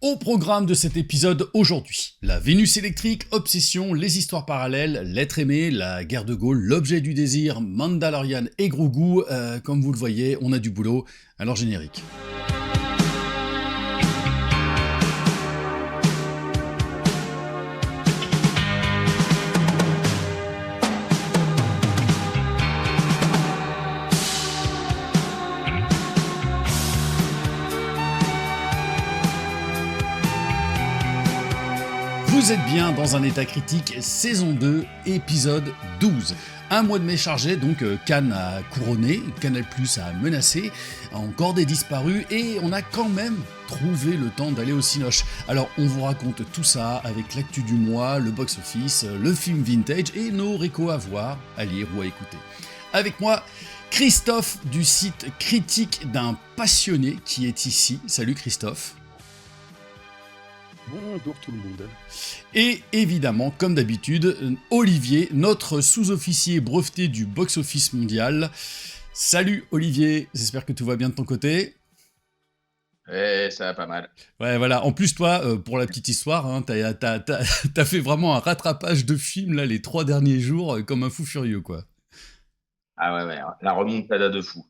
Au programme de cet épisode aujourd'hui, la Vénus électrique, Obsession, les histoires parallèles, l'être aimé, la guerre de Gaulle, l'objet du désir, Mandalorian et Grogu. Comme vous le voyez, on a du boulot, alors générique. Vous êtes bien dans un état critique, saison 2, épisode 12. Un mois de mai chargé, donc Cannes a couronné, Canal+ a menacé, encore des disparus, et on a quand même trouvé le temps d'aller au Cinoche. Alors on vous raconte tout ça avec l'actu du mois, le box-office, le film vintage et nos récos à voir, à lire ou à écouter. Avec moi, Christophe du site Critique d'un passionné qui est ici. Salut Christophe. Bonjour tout le monde. Et évidemment, comme d'habitude, Olivier, notre sous-officier breveté du box-office mondial. Salut Olivier, j'espère que tout va bien de ton côté. Ouais, ça va pas mal. Ouais, voilà. En plus, toi, pour la petite histoire, hein, t'as fait vraiment un rattrapage de films là, les 3 derniers jours, comme un fou furieux, quoi. Ah ouais, la remontada de fou.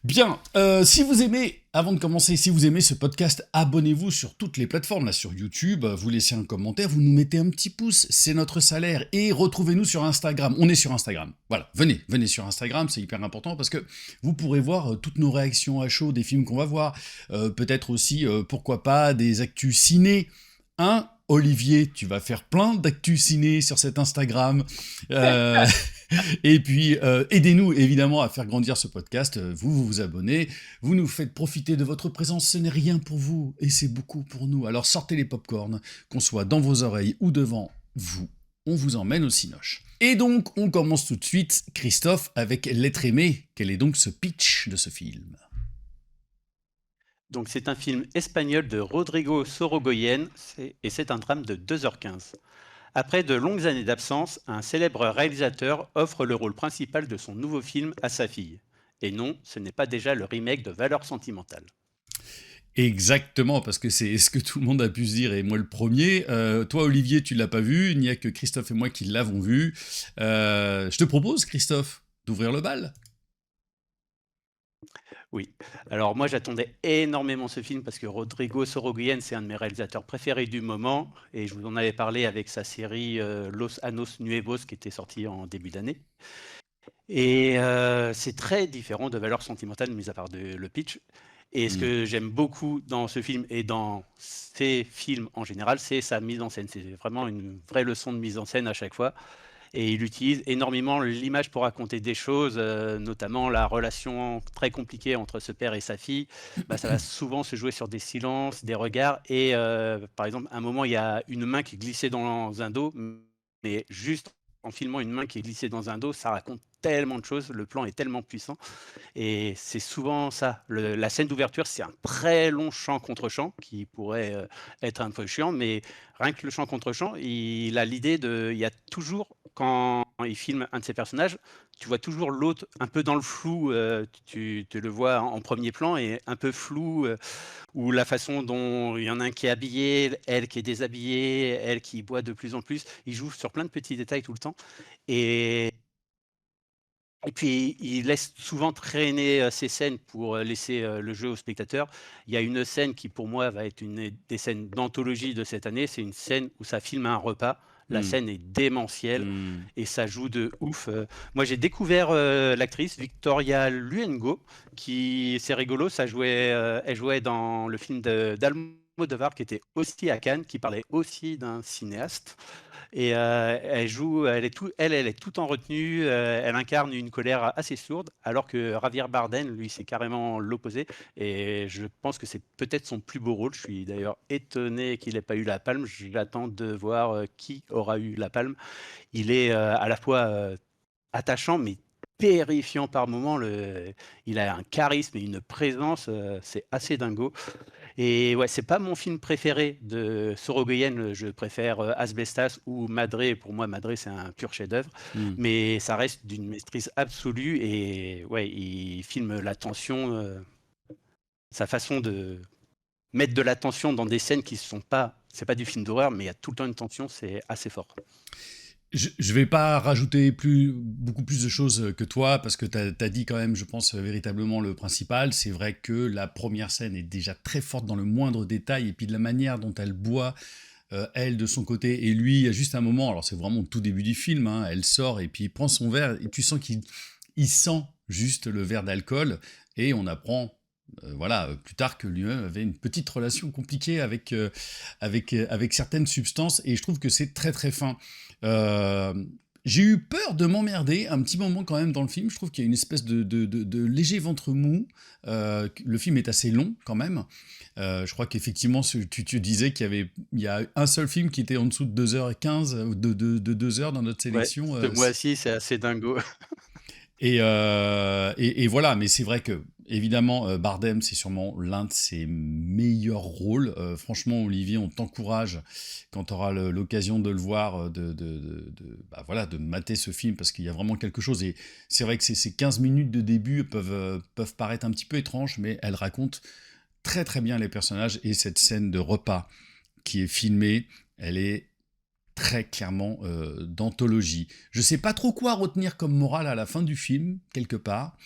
Bien, si vous aimez, avant de commencer, si vous aimez ce podcast, abonnez-vous sur toutes les plateformes, là sur YouTube, vous laissez un commentaire, vous nous mettez un petit pouce, c'est notre salaire, et retrouvez-nous sur Instagram, on est sur Instagram, voilà, venez sur Instagram, c'est hyper important, parce que vous pourrez voir toutes nos réactions à chaud des films qu'on va voir, peut-être aussi, pourquoi pas, des actus ciné, hein. Olivier, tu vas faire plein d'actus ciné sur cet Instagram. Et puis, aidez-nous évidemment à faire grandir ce podcast. Vous abonnez, vous nous faites profiter de votre présence. Ce n'est rien pour vous et c'est beaucoup pour nous. Alors sortez les pop-corn, qu'on soit dans vos oreilles ou devant vous. On vous emmène au Cinoche. Et donc, on commence tout de suite, Christophe, avec L'être aimé. Quel est donc ce pitch de ce film ? Donc c'est un film espagnol de Rodrigo Sorogoyen et c'est un drame de 2h15. Après de longues années d'absence, un célèbre réalisateur offre le rôle principal de son nouveau film à sa fille. Et non, ce n'est pas déjà le remake de Valeurs sentimentales. Exactement, parce que c'est ce que tout le monde a pu se dire, et moi le premier. Toi, Olivier, tu l'as pas vu, il n'y a que Christophe et moi qui l'avons vu. Je te propose, Christophe, d'ouvrir le bal. Oui, alors moi j'attendais énormément ce film parce que Rodrigo Sorogoyen, c'est un de mes réalisateurs préférés du moment, et je vous en avais parlé avec sa série Los Anos Nuevos qui était sortie en début d'année. Et c'est très différent de Valeurs sentimentales, mis à part le pitch. Et ce que j'aime beaucoup dans ce film et dans ces films en général, c'est sa mise en scène. C'est vraiment une vraie leçon de mise en scène à chaque fois. Et il utilise énormément l'image pour raconter des choses, notamment la relation très compliquée entre ce père et sa fille. Ça va souvent se jouer sur des silences, des regards. Et par exemple, à un moment, il y a une main qui glissait dans un dos, mais juste en filmant une main qui est glissée dans un dos, ça raconte tellement de choses, le plan est tellement puissant. Et c'est souvent ça. La scène d'ouverture, c'est un très long chant contre chant qui pourrait être un peu chiant, mais rien que le chant contre chant, il a l'idée de. Il y a toujours, quand il filme un de ses personnages, tu vois toujours l'autre un peu dans le flou. Tu le vois en premier plan et un peu flou, ou la façon dont il y en a un qui est habillé, elle qui est déshabillée, elle qui boit de plus en plus. Il joue sur plein de petits détails tout le temps. Et et puis, il laisse souvent traîner, ces scènes pour, laisser, le jeu au spectateur. Il y a une scène qui, pour moi, va être une des scènes d'anthologie de cette année. C'est une scène où ça filme un repas. La scène est démentielle et ça joue de ouf. Moi, j'ai découvert, l'actrice Victoria Luengo qui c'est rigolo, elle jouait dans le film d'Almodovar qui était aussi à Cannes, qui parlait aussi d'un cinéaste. Et elle joue, elle est tout en retenue, elle incarne une colère assez sourde, alors que Javier Bardem, lui, c'est carrément l'opposé. Et je pense que c'est peut-être son plus beau rôle. Je suis d'ailleurs étonné qu'il n'ait pas eu la palme. J'attends de voir qui aura eu la palme. Il est à la fois attachant, mais terrifiant par moments. Il a un charisme et une présence, c'est assez dingo. Et ouais, c'est pas mon film préféré de Sorogoyen. Je préfère Asbestas ou Madré. Pour moi, Madré, c'est un pur chef-d'œuvre. Mais ça reste d'une maîtrise absolue. Et ouais, il filme la tension, sa façon mettre de la tension dans des scènes qui sont pas, c'est pas du film d'horreur, mais il y a tout le temps une tension, c'est assez fort. Je vais pas rajouter beaucoup plus de choses que toi, parce que tu as dit quand même, je pense, véritablement le principal. C'est vrai que la première scène est déjà très forte dans le moindre détail, et puis de la manière dont elle boit, elle de son côté, et lui, à juste un moment, alors c'est vraiment au tout début du film, hein, elle sort, et puis il prend son verre, et tu sens qu'il sent juste le verre d'alcool, et on apprend... voilà, plus tard que lui-même avait une petite relation compliquée avec certaines substances, et je trouve que c'est très très fin. Euh, j'ai eu peur de m'emmerder un petit moment quand même dans le film. Je trouve qu'il y a une espèce de léger ventre mou. Le film est assez long quand même. Je crois qu'effectivement, tu disais il y a un seul film qui était en dessous de 2h15, ou de 2 heures dans notre Ouais, sélection. ce mois-ci, c'est assez dingo. Et voilà, mais c'est vrai que, évidemment, Bardem, c'est sûrement l'un de ses meilleurs rôles. Franchement, Olivier, on t'encourage, quand tu auras l'occasion de le voir, bah voilà, de mater ce film, parce qu'il y a vraiment quelque chose. Et c'est vrai que ces 15 minutes de début peuvent paraître un petit peu étranges, mais elles racontent très très bien les personnages, et cette scène de repas qui est filmée, elle est très clairement d'anthologie. Je sais pas trop quoi retenir comme morale à la fin du film, quelque part,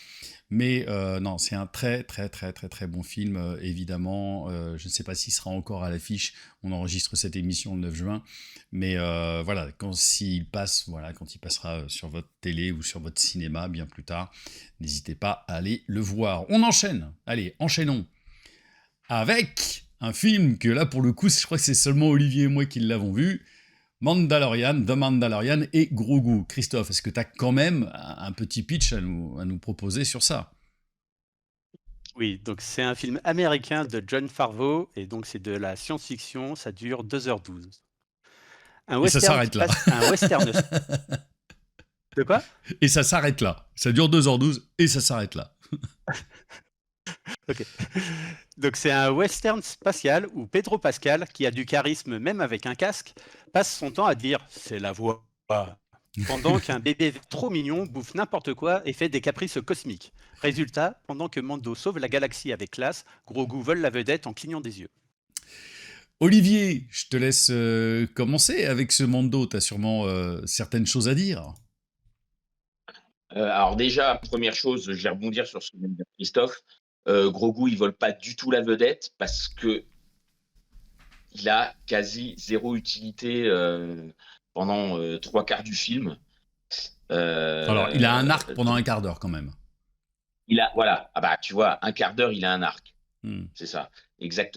mais non, c'est un très très très très très bon film, évidemment. Je ne sais pas s'il sera encore à l'affiche, on enregistre cette émission le 9 juin, mais voilà, quand il passera sur votre télé ou sur votre cinéma bien plus tard, n'hésitez pas à aller le voir. On enchaîne, allez, enchaînons avec un film que là, pour le coup, je crois que c'est seulement Olivier et moi qui l'avons vu, Mandalorian, The Mandalorian et Grogu. Christophe, est-ce que tu as quand même un petit pitch à nous proposer sur ça? Oui, donc c'est un film américain de Jon Favreau, et donc c'est de la science-fiction, ça dure 2h12. Un Et ça western qui s'arrête là. passe, un western... De quoi? Et ça s'arrête là. Ça dure 2h12 et ça s'arrête là. Ok. Donc c'est un western spatial où Pedro Pascal, qui a du charisme même avec un casque, passe son temps à dire « c'est la voix », pendant qu'un bébé trop mignon bouffe n'importe quoi et fait des caprices cosmiques. Résultat, pendant que Mando sauve la galaxie avec classe, Grogu vole la vedette en clignant des yeux. Olivier, je te laisse commencer avec ce Mando. Tu as sûrement certaines choses à dire. Alors déjà, première chose, je vais rebondir sur ce que vient de dire Christophe. Grogu, il vole pas du tout la vedette parce que il a quasi zéro utilité pendant 3 quarts du film. Alors, il a un arc pendant Donc, un quart d'heure quand même. voilà, ah bah tu vois, un quart d'heure, il a un arc. C'est ça, exact.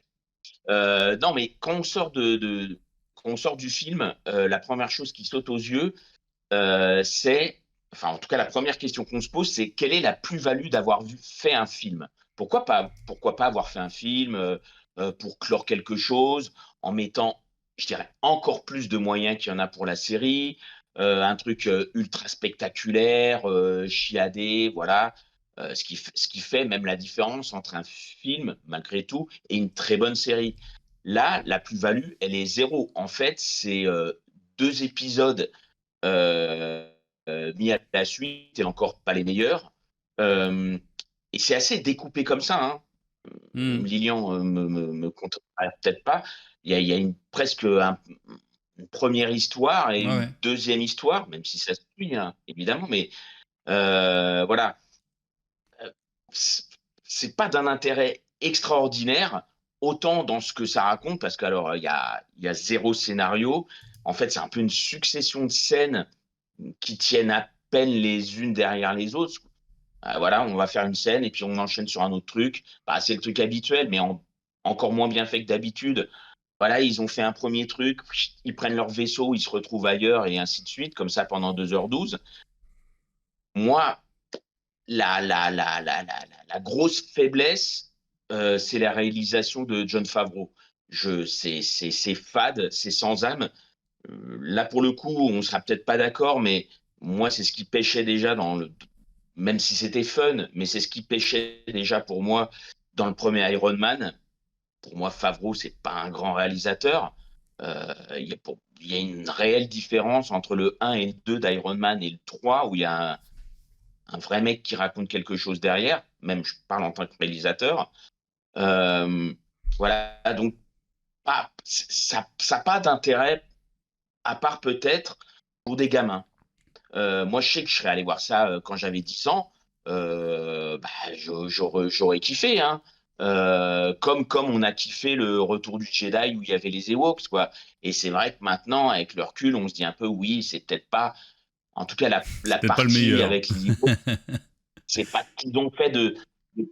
Non, mais quand on sort quand on sort du film, la première chose qui saute aux yeux, c'est, enfin, en tout cas, la première question qu'on se pose, c'est quelle est la plus-value d'avoir fait un film? Pourquoi pas avoir fait un film pour clore quelque chose en mettant, je dirais, encore plus de moyens qu'il y en a pour la série, un truc ultra spectaculaire, chiadé, voilà. Ce qui fait même la différence entre un film, malgré tout, et une très bonne série. Là, la plus-value, elle est zéro. En fait, c'est 2 épisodes mis à la suite et encore pas les meilleurs. Euh, et c'est assez découpé comme ça. Hein. Lilian me contredira peut-être pas. Il y a presque une première histoire et Ouais, une ouais. deuxième histoire, même si ça se suit, hein, évidemment. Mais voilà, Euh, c'est pas d'un intérêt extraordinaire, autant dans ce que ça raconte, parce qu'alors, il y a zéro scénario. En fait, c'est un peu une succession de scènes qui tiennent à peine les unes derrière les autres. Voilà, on va faire une scène et puis on enchaîne sur un autre truc. Bah, c'est le truc habituel, mais encore moins bien fait que d'habitude. Voilà, ils ont fait un premier truc, ils prennent leur vaisseau, ils se retrouvent ailleurs et ainsi de suite, comme ça pendant 2h12. Moi, la grosse faiblesse, c'est la réalisation de Jon Favreau. C'est fade, c'est sans âme. Là, pour le coup, on sera peut-être pas d'accord, mais moi, c'est ce qui pêchait déjà même si c'était fun, mais c'est ce qui pêchait déjà pour moi dans le premier Iron Man. Pour moi, Favreau, c'est pas un grand réalisateur. Il y a une réelle différence entre le 1 et le 2 d'Iron Man et le 3, où il y a un vrai mec qui raconte quelque chose derrière. Même, je parle en tant que réalisateur. Euh, Voilà, donc ça n'a pas d'intérêt, à part peut-être pour des gamins. Moi, je sais que je serais allé voir ça quand j'avais 10 ans. J'aurais kiffé, hein. Comme on a kiffé le Retour du Jedi où il y avait les Ewoks, quoi. Et c'est vrai que maintenant, avec le recul, on se dit un peu, oui, c'est peut-être pas, en tout cas, la Peut-être pas le partie meilleur. avec les Ewoks, c'est pas ce qu'ils ont fait de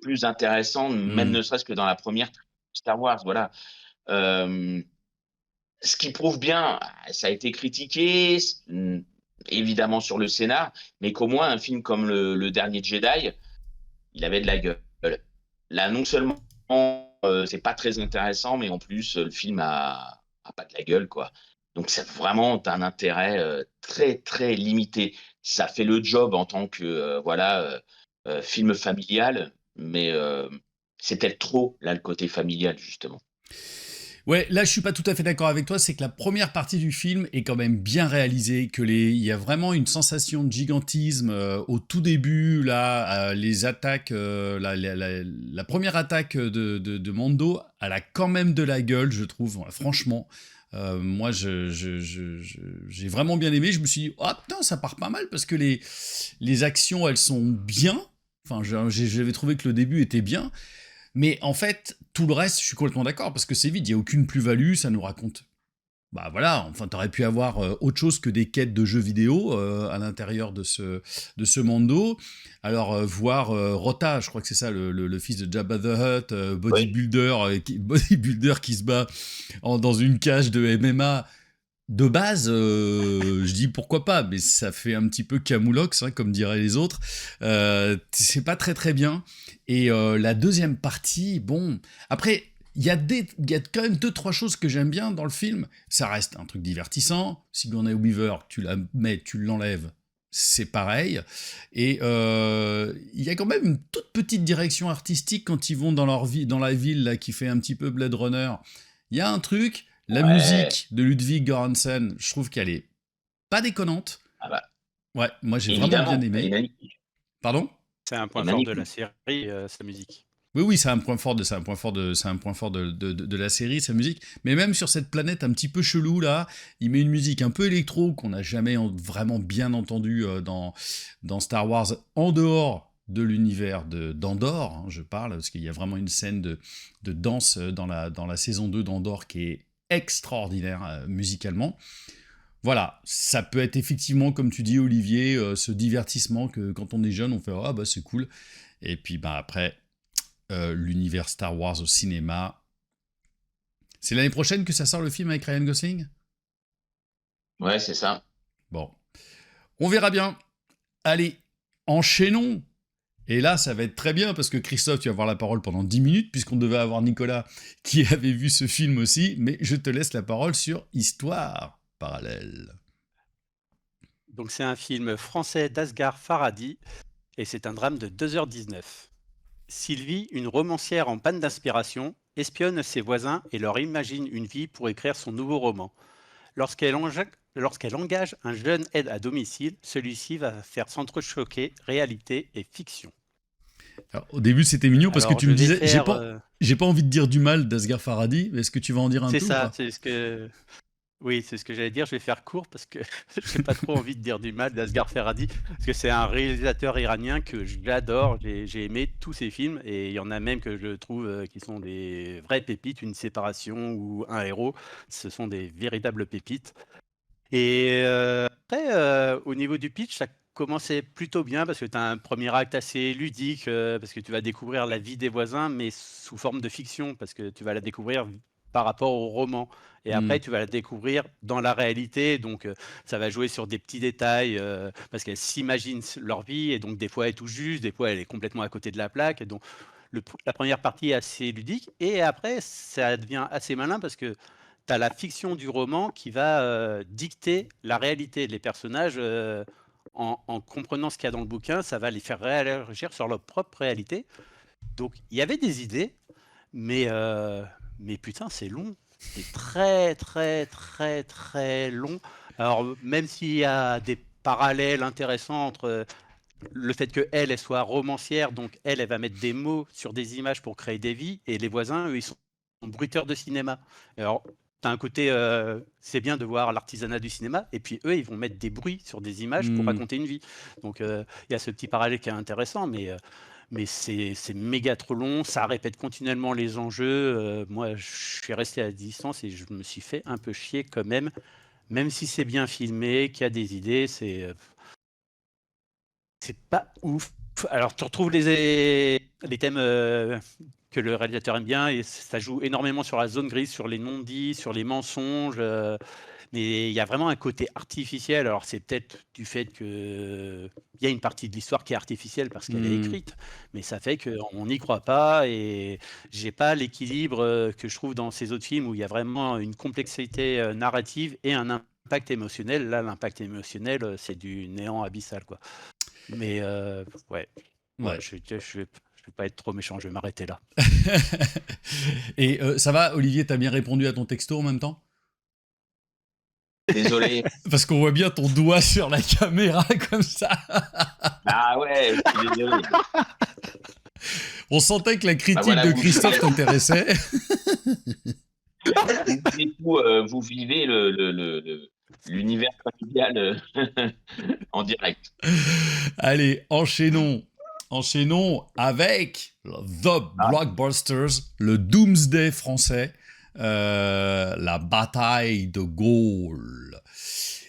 plus intéressant, même ne serait-ce que dans la première Star Wars, voilà. Euh, Ce qui prouve bien, ça a été critiqué, évidemment sur le scénar, mais qu'au moins un film comme le dernier Jedi, il avait de la gueule. Là, non seulement c'est pas très intéressant, mais en plus le film a pas de la gueule, quoi. Donc c'est vraiment un intérêt très très limité. Ça fait le job en tant que film familial, mais c'est peut-être trop là le côté familial justement. Ouais, là je suis pas tout à fait d'accord avec toi, c'est que la première partie du film est quand même bien réalisée, il y a vraiment une sensation de gigantisme au tout début, là, les attaques, la première attaque de Mando, elle a quand même de la gueule, je trouve, franchement. Moi, j'ai vraiment bien aimé, je me suis dit, oh putain, ça part pas mal, parce que les actions, elles sont bien, enfin, j'avais trouvé que le début était bien, mais en fait, tout le reste, je suis complètement d'accord, parce que c'est vide, il n'y a aucune plus-value, ça nous raconte. Bah voilà, enfin, t'aurais pu avoir autre chose que des quêtes de jeux vidéo à l'intérieur de ce Mando. Alors, voir Rota, je crois que c'est ça, le fils de Jabba the Hutt, Oui. bodybuilder qui se bat dans une cage de MMA. De base, je dis pourquoi pas, mais ça fait un petit peu camoulox, hein, comme diraient les autres. C'est pas très très bien. Et la deuxième partie, bon, après, il y a quand même 2-3 choses que j'aime bien dans le film. Ça reste un truc divertissant. Sigourney Weaver, tu la mets, tu l'enlèves, c'est pareil. Et il y a quand même une toute petite direction artistique quand ils vont dans la ville là, qui fait un petit peu Blade Runner. Il y a un truc. La Ouais. musique de Ludwig Göransson, je trouve qu'elle est pas déconnante. Ah bah, Ouais, moi j'ai vraiment bien évidemment, elle est aimé. magnifique. Pardon ? C'est un Elle est point fort de la magnifique. série, sa musique. Oui, oui, c'est un point fort de la série, sa musique. Mais même sur cette planète un petit peu chelou là, il met une musique un peu électro qu'on n'a jamais vraiment bien entendue dans Star Wars en dehors de l'univers d'Andorre, hein, je parle, parce qu'il y a vraiment une scène de danse dans la saison 2 d'Andorre qui est extraordinaire musicalement. Voilà, ça peut être effectivement, comme tu dis Olivier, ce divertissement que quand on est jeune, on fait « Ah bah c'est cool ». Et puis bah après, l'univers Star Wars au cinéma. C'est l'année prochaine que ça sort le film avec Ryan Gosling ? Ouais, c'est ça. Bon, on verra bien. Allez, enchaînons. Et là, ça va être très bien parce que Christophe, tu vas avoir la parole pendant 10 minutes puisqu'on devait avoir Nicolas qui avait vu ce film aussi. Mais je te laisse la parole sur Histoire parallèle. Donc c'est un film français d'Asghar Farhadi et c'est un drame de 2h19. Sylvie, une romancière en panne d'inspiration, espionne ses voisins et leur imagine une vie pour écrire son nouveau roman. Lorsqu'elle engage un jeune aide à domicile, celui-ci va faire s'entrechoquer réalité et fiction. Alors, au début, c'était mignon parce que Alors tu je me vais disais, faire... j'ai pas envie de dire du mal d'Asghar Farhadi. Est-ce que tu vas en dire un c'est peu ou ça, pas ? c'est ce que... Oui, c'est ce que j'allais dire, je vais faire court parce que j'ai pas trop envie de dire du mal d'Asghar Farhadi, parce que c'est un réalisateur iranien que j'adore, j'ai aimé tous ses films, et il y en a même que je trouve qui sont des vraies pépites, Une séparation ou Un héros, ce sont des véritables pépites. Et après, au niveau du pitch, ça commençait plutôt bien parce que tu as un premier acte assez ludique, parce que tu vas découvrir la vie des voisins, mais sous forme de fiction, parce que tu vas la découvrir par rapport au roman. Et Hmm. après, tu vas la découvrir dans la réalité. Donc, ça va jouer sur des petits détails, parce qu'elles s'imaginent leur vie. Et donc, des fois, elle est tout juste, des fois, elle est complètement à côté de la plaque. Et donc, la première partie est assez ludique. Et après, ça devient assez malin parce que tu as la fiction du roman qui va dicter la réalité. Les personnages, en comprenant ce qu'il y a dans le bouquin, ça va les faire réagir sur leur propre réalité. Donc, il y avait des idées, mais putain, c'est long. C'est très, très, très, très long. Alors, même s'il y a des parallèles intéressants entre le fait qu'elle, elle soit romancière, donc elle va mettre des mots sur des images pour créer des vies, et les voisins, eux, ils sont bruiteurs de cinéma. Alors, tu as un côté, c'est bien de voir l'artisanat du cinéma, et puis eux, ils vont mettre des bruits sur des images pour raconter une vie. Donc, il y a ce petit parallèle qui est intéressant, mais c'est méga trop long, ça répète continuellement les enjeux. Moi, je suis resté à distance et je me suis fait un peu chier quand même si c'est bien filmé, qu'il y a des idées, c'est pas ouf. Alors, tu retrouves les thèmes que le réalisateur aime bien, et ça joue énormément sur la zone grise, sur les non-dits, sur les mensonges. Mais il y a vraiment un côté artificiel. Alors, c'est peut-être du fait qu'il y a une partie de l'histoire qui est artificielle parce qu'elle est écrite, mais ça fait qu'on n'y croit pas, et j'ai pas l'équilibre que je trouve dans ces autres films où il y a vraiment une complexité narrative et un impact émotionnel. Là, l'impact émotionnel, c'est du néant abyssal, quoi. Mais ouais, je vais pas être trop méchant, je vais m'arrêter là. Et ça va, Olivier, t'as bien répondu à ton texto en même temps? Désolé. Parce qu'on voit bien ton doigt sur la caméra comme ça. Ah ouais, je suis désolé. On sentait que la critique de Christophe t'intéressait. Vous vivez l'univers familial en direct. Allez, enchaînons avec The Blockbusters, le Doomsday français, la bataille de Gaulle.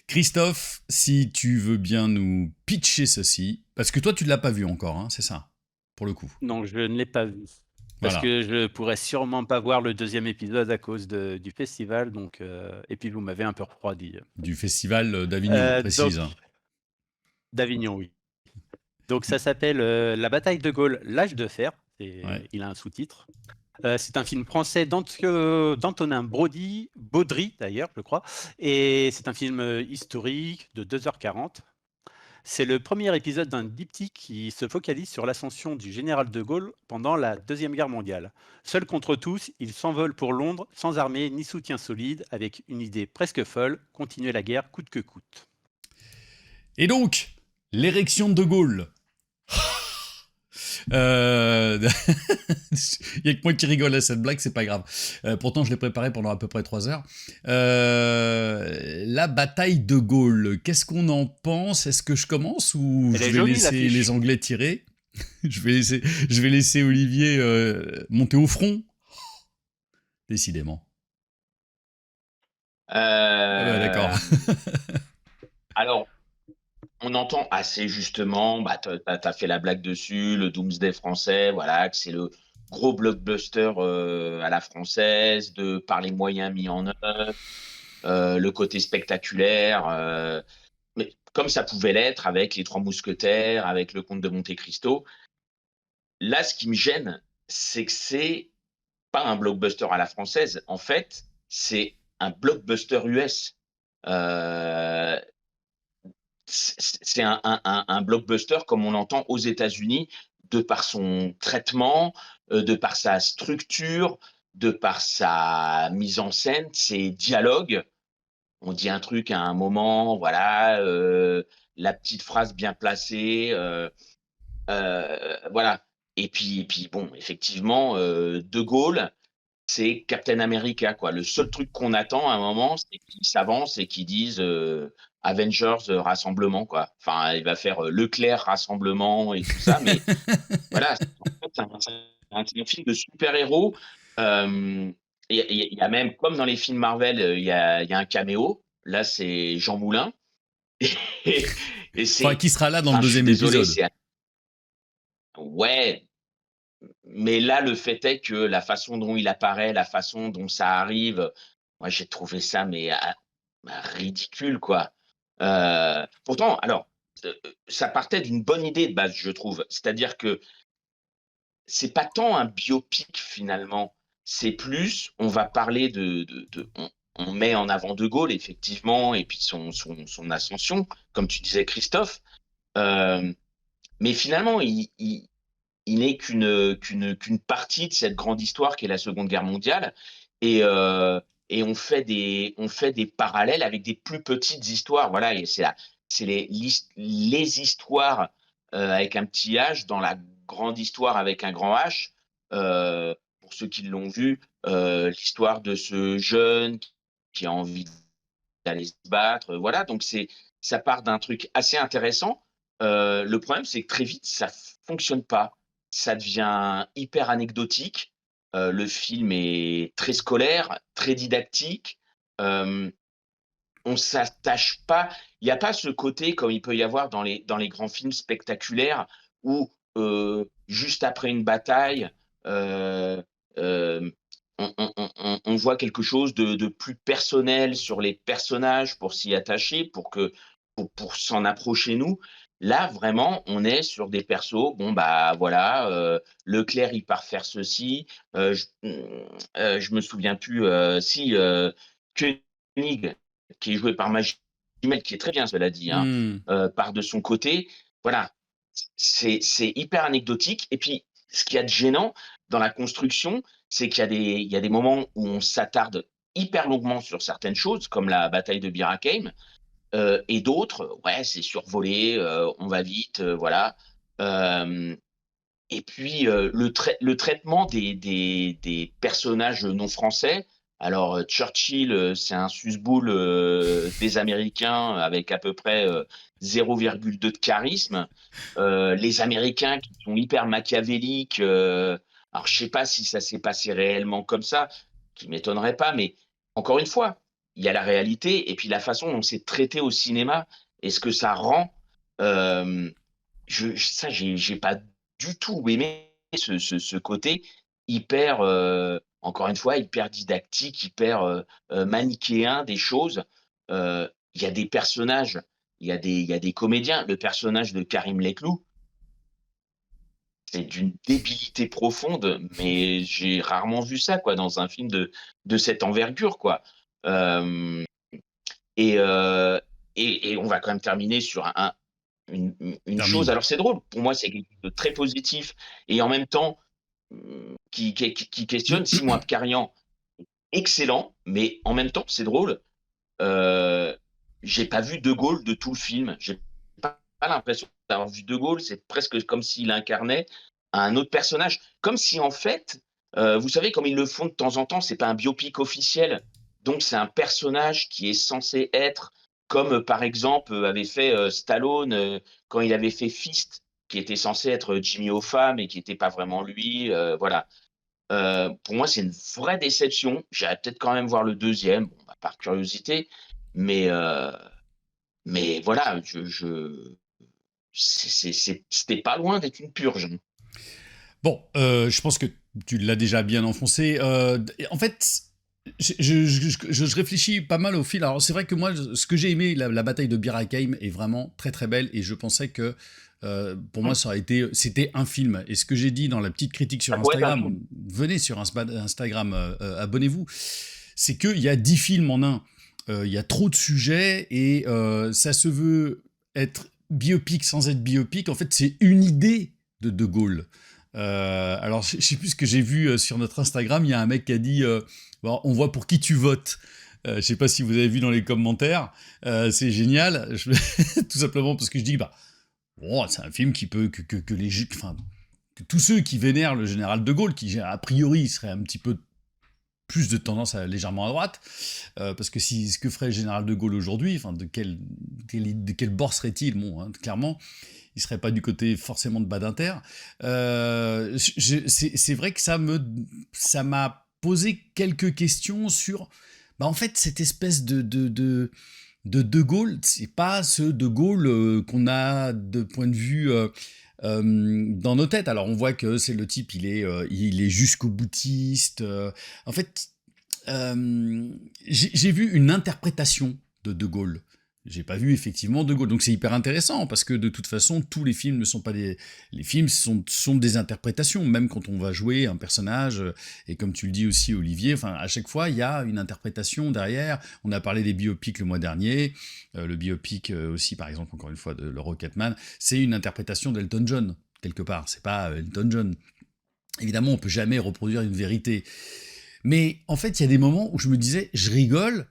Christophe, si tu veux bien nous pitcher ceci, parce que toi tu ne l'as pas vu encore, hein, c'est ça, pour le coup. Non, je ne l'ai pas vu. Parce que je pourrais sûrement pas voir le deuxième épisode à cause du festival, donc et puis vous m'avez un peu refroidi. Du festival d'Avignon, précise. D'Avignon, oui. Donc ça s'appelle La bataille de Gaulle, l'âge de fer. Il a un sous-titre. C'est un film français d'Antonin Baudry, d'ailleurs, je crois. Et c'est un film historique de 2h40. C'est le premier épisode d'un diptyque qui se focalise sur l'ascension du général de Gaulle pendant la Deuxième Guerre mondiale. Seul contre tous, il s'envole pour Londres, sans armée ni soutien solide, avec une idée presque folle, continuer la guerre coûte que coûte. Et donc, l'érection de De Gaulle. Il n'y a que moi qui rigole à cette blague, c'est pas grave. Pourtant, je l'ai préparé pendant à peu près 3 heures. La bataille de Gaulle, qu'est-ce qu'on en pense? Est-ce que je commence ou je vais laisser les Anglais tirer? Je vais laisser Olivier monter au front. Décidément. D'accord. Alors, on entend assez justement, t'as fait la blague dessus, le Doomsday français, voilà, que c'est le gros blockbuster à la française, par les moyens mis en œuvre, le côté spectaculaire, mais comme ça pouvait l'être avec les Trois Mousquetaires, avec le Comte de Monte-Cristo. Là, ce qui me gêne, c'est que c'est pas un blockbuster à la française. En fait, c'est un blockbuster US. C'est un blockbuster comme on l'entend aux États-Unis, de par son traitement, de par sa structure, de par sa mise en scène, ses dialogues. On dit un truc à un moment, voilà, la petite phrase bien placée, voilà. Et puis bon, effectivement, De Gaulle, c'est Captain America, quoi. Le seul truc qu'on attend à un moment, c'est qu'ils s'avancent et qu'ils disent Avengers rassemblement, quoi. Enfin, il va faire Leclerc rassemblement et tout ça, mais voilà, c'est un film de super-héros. Il y a même, comme dans les films Marvel, il y a un caméo. Là, c'est Jean Moulin. Et enfin, qui sera là dans le deuxième épisode. Ouais, mais là, le fait est que la façon dont il apparaît, la façon dont ça arrive, moi, j'ai trouvé ça ridicule, quoi. Pourtant, alors, ça partait d'une bonne idée de base, je trouve. C'est-à-dire que c'est pas tant un biopic, finalement. C'est plus, on va parler on met en avant De Gaulle, effectivement, et puis son ascension, comme tu disais, Christophe. Mais finalement, il n'est qu'une partie de cette grande histoire qui est la Seconde Guerre mondiale, et on fait des parallèles avec des plus petites histoires. Voilà, et c'est les histoires avec un petit H dans la grande histoire avec un grand H. pour ceux qui l'ont vu, l'histoire de ce jeune qui a envie d'aller se battre, voilà, donc ça part d'un truc assez intéressant. Le problème, c'est que très vite, ça fonctionne pas. Ça devient hyper anecdotique. Le film est très scolaire, très didactique. On s'attache pas. Il n'y a pas ce côté comme il peut y avoir dans les grands films spectaculaires où juste après une bataille, euh, euh, on voit quelque chose de plus personnel sur les personnages pour s'y attacher, pour s'en approcher nous. Là, vraiment, on est sur des persos. Bon, bah voilà, Leclerc, il part faire ceci. Je me souviens plus. Si Koenig, qui est joué par Magimel, qui est très bien, cela dit, hein, part de son côté. Voilà, c'est hyper anecdotique. Et puis, ce qu'il y a de gênant dans la construction, c'est qu'il y a des moments où on s'attarde hyper longuement sur certaines choses, comme la bataille de Bir Hakeim, et d'autres, ouais, c'est survolé, on va vite, voilà. Et puis le traitement des personnages non français. Alors Churchill, c'est un susboule des Américains avec à peu près 0,2 de charisme. Les Américains qui sont hyper machiavéliques. Alors je sais pas si ça s'est passé réellement comme ça, qui m'étonnerait pas, mais encore une fois, il y a la réalité et puis la façon dont c'est traité au cinéma et ce que ça rend. euh, ça, j'ai pas du tout aimé ce côté hyper, encore une fois, hyper didactique, hyper manichéen des choses. Il y a des personnages, il y a des comédiens. Le personnage de Karim Leclou, c'est d'une débilité profonde, mais j'ai rarement vu ça, quoi, dans un film de cette envergure, quoi. Euh, et, euh, et on va quand même terminer sur une chose. Alors c'est drôle, pour moi c'est quelque chose de très positif et en même temps qui questionne. Simon Abkarian, excellent, mais en même temps c'est drôle. Euh, j'ai pas vu De Gaulle de tout le film. J'ai pas l'impression d'avoir vu De Gaulle. C'est presque comme s'il incarnait un autre personnage, comme si en fait, vous savez, comme ils le font de temps en temps, c'est pas un biopic officiel, donc c'est un personnage qui est censé être comme par exemple avait fait Stallone quand il avait fait Fist, qui était censé être Jimmy Hoffa mais qui n'était pas vraiment lui. Voilà. Pour moi, c'est une vraie déception. J'irais peut-être quand même voir le deuxième, bon, bah, par curiosité, mais voilà, c'était pas loin d'être une purge. Bon, je pense que tu l'as déjà bien enfoncé. En fait, je réfléchis pas mal au fil. Alors, c'est vrai que moi, ce que j'ai aimé, la bataille de Bir Hakeim est vraiment très très belle et je pensais que pour moi, c'était un film. Et ce que j'ai dit dans la petite critique sur Instagram, venez sur Instagram, abonnez-vous, c'est qu'il y a 10 films en un. Il y a trop de sujets et ça se veut être biopic sans être biopic. En fait, c'est une idée de De Gaulle. Alors, je sais plus ce que j'ai vu sur notre Instagram. Il y a un mec qui a dit bon, on voit pour qui tu votes. Je sais pas si vous avez vu dans les commentaires. C'est génial. Tout simplement parce que je dis bah bon, c'est un film qui peut que les enfin que tous ceux qui vénèrent le général de Gaulle, qui a priori serait un petit peu plus de tendance légèrement à droite, parce que ce que ferait le général de Gaulle aujourd'hui, enfin de quel bord serait-il? Bon, hein, clairement, il serait pas du côté forcément de Badinter. C'est vrai que ça m'a posé quelques questions sur, bah en fait cette espèce de Gaulle, c'est pas ce De Gaulle qu'on a de point de vue dans nos têtes. Alors on voit que c'est le type, il est jusqu'au boutiste. En fait, j'ai vu une interprétation de Gaulle. J'ai pas vu effectivement De Gaulle. Donc c'est hyper intéressant parce que de toute façon, tous les films ne sont pas les films sont des interprétations, même quand on va jouer un personnage. Et comme tu le dis aussi, Olivier, enfin à chaque fois il y a une interprétation derrière. On a parlé des biopics le mois dernier, le biopic aussi par exemple encore une fois de le Rocketman, c'est une interprétation d'Elton John quelque part. C'est pas Elton John. Évidemment, on peut jamais reproduire une vérité. Mais en fait, il y a des moments où je me disais, je rigole.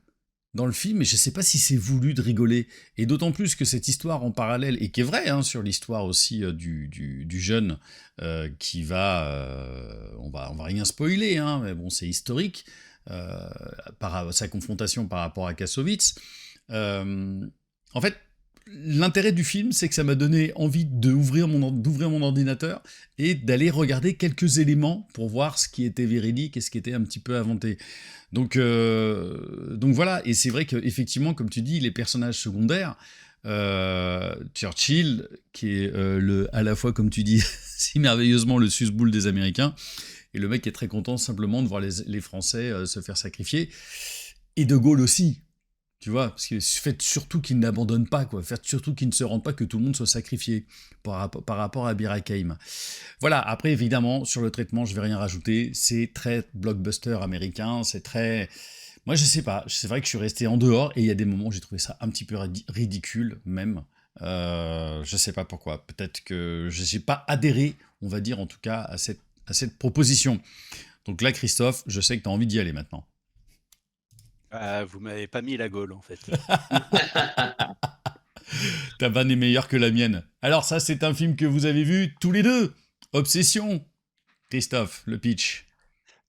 dans le film, et je sais pas si c'est voulu de rigoler. Et d'autant plus que cette histoire en parallèle, et qui est vraie, hein, sur l'histoire aussi du jeune qui on va rien spoiler, hein, mais bon, c'est historique, par sa confrontation par rapport à Kassovitz. En fait, l'intérêt du film, c'est que ça m'a donné envie d'ouvrir mon ordinateur et d'aller regarder quelques éléments pour voir ce qui était véridique et ce qui était un petit peu inventé. Donc voilà, et c'est vrai qu'effectivement, comme tu dis, les personnages secondaires, Churchill, qui est à la fois, comme tu dis, si merveilleusement le susboule des Américains, et le mec qui est très content simplement de voir les Français se faire sacrifier, et De Gaulle aussi. Tu vois, parce que faites surtout qu'ils n'abandonnent pas, quoi. Faites surtout qu'ils ne se rendent pas, que tout le monde soit sacrifié par rapport à Bir Hakeim. Voilà, après, évidemment, sur le traitement, je vais rien rajouter. C'est très blockbuster américain, c'est très... Moi, je sais pas, c'est vrai que je suis resté en dehors, et il y a des moments où j'ai trouvé ça un petit peu ridicule, même. Je sais pas pourquoi. Peut-être que je n'ai pas adhéré, on va dire, en tout cas, à cette proposition. Donc là, Christophe, je sais que tu as envie d'y aller maintenant. Vous m'avez pas mis la gaule, en fait. Ta vanne est meilleure que la mienne. Alors ça, c'est un film que vous avez vu tous les deux. Obsession. Christophe, le pitch.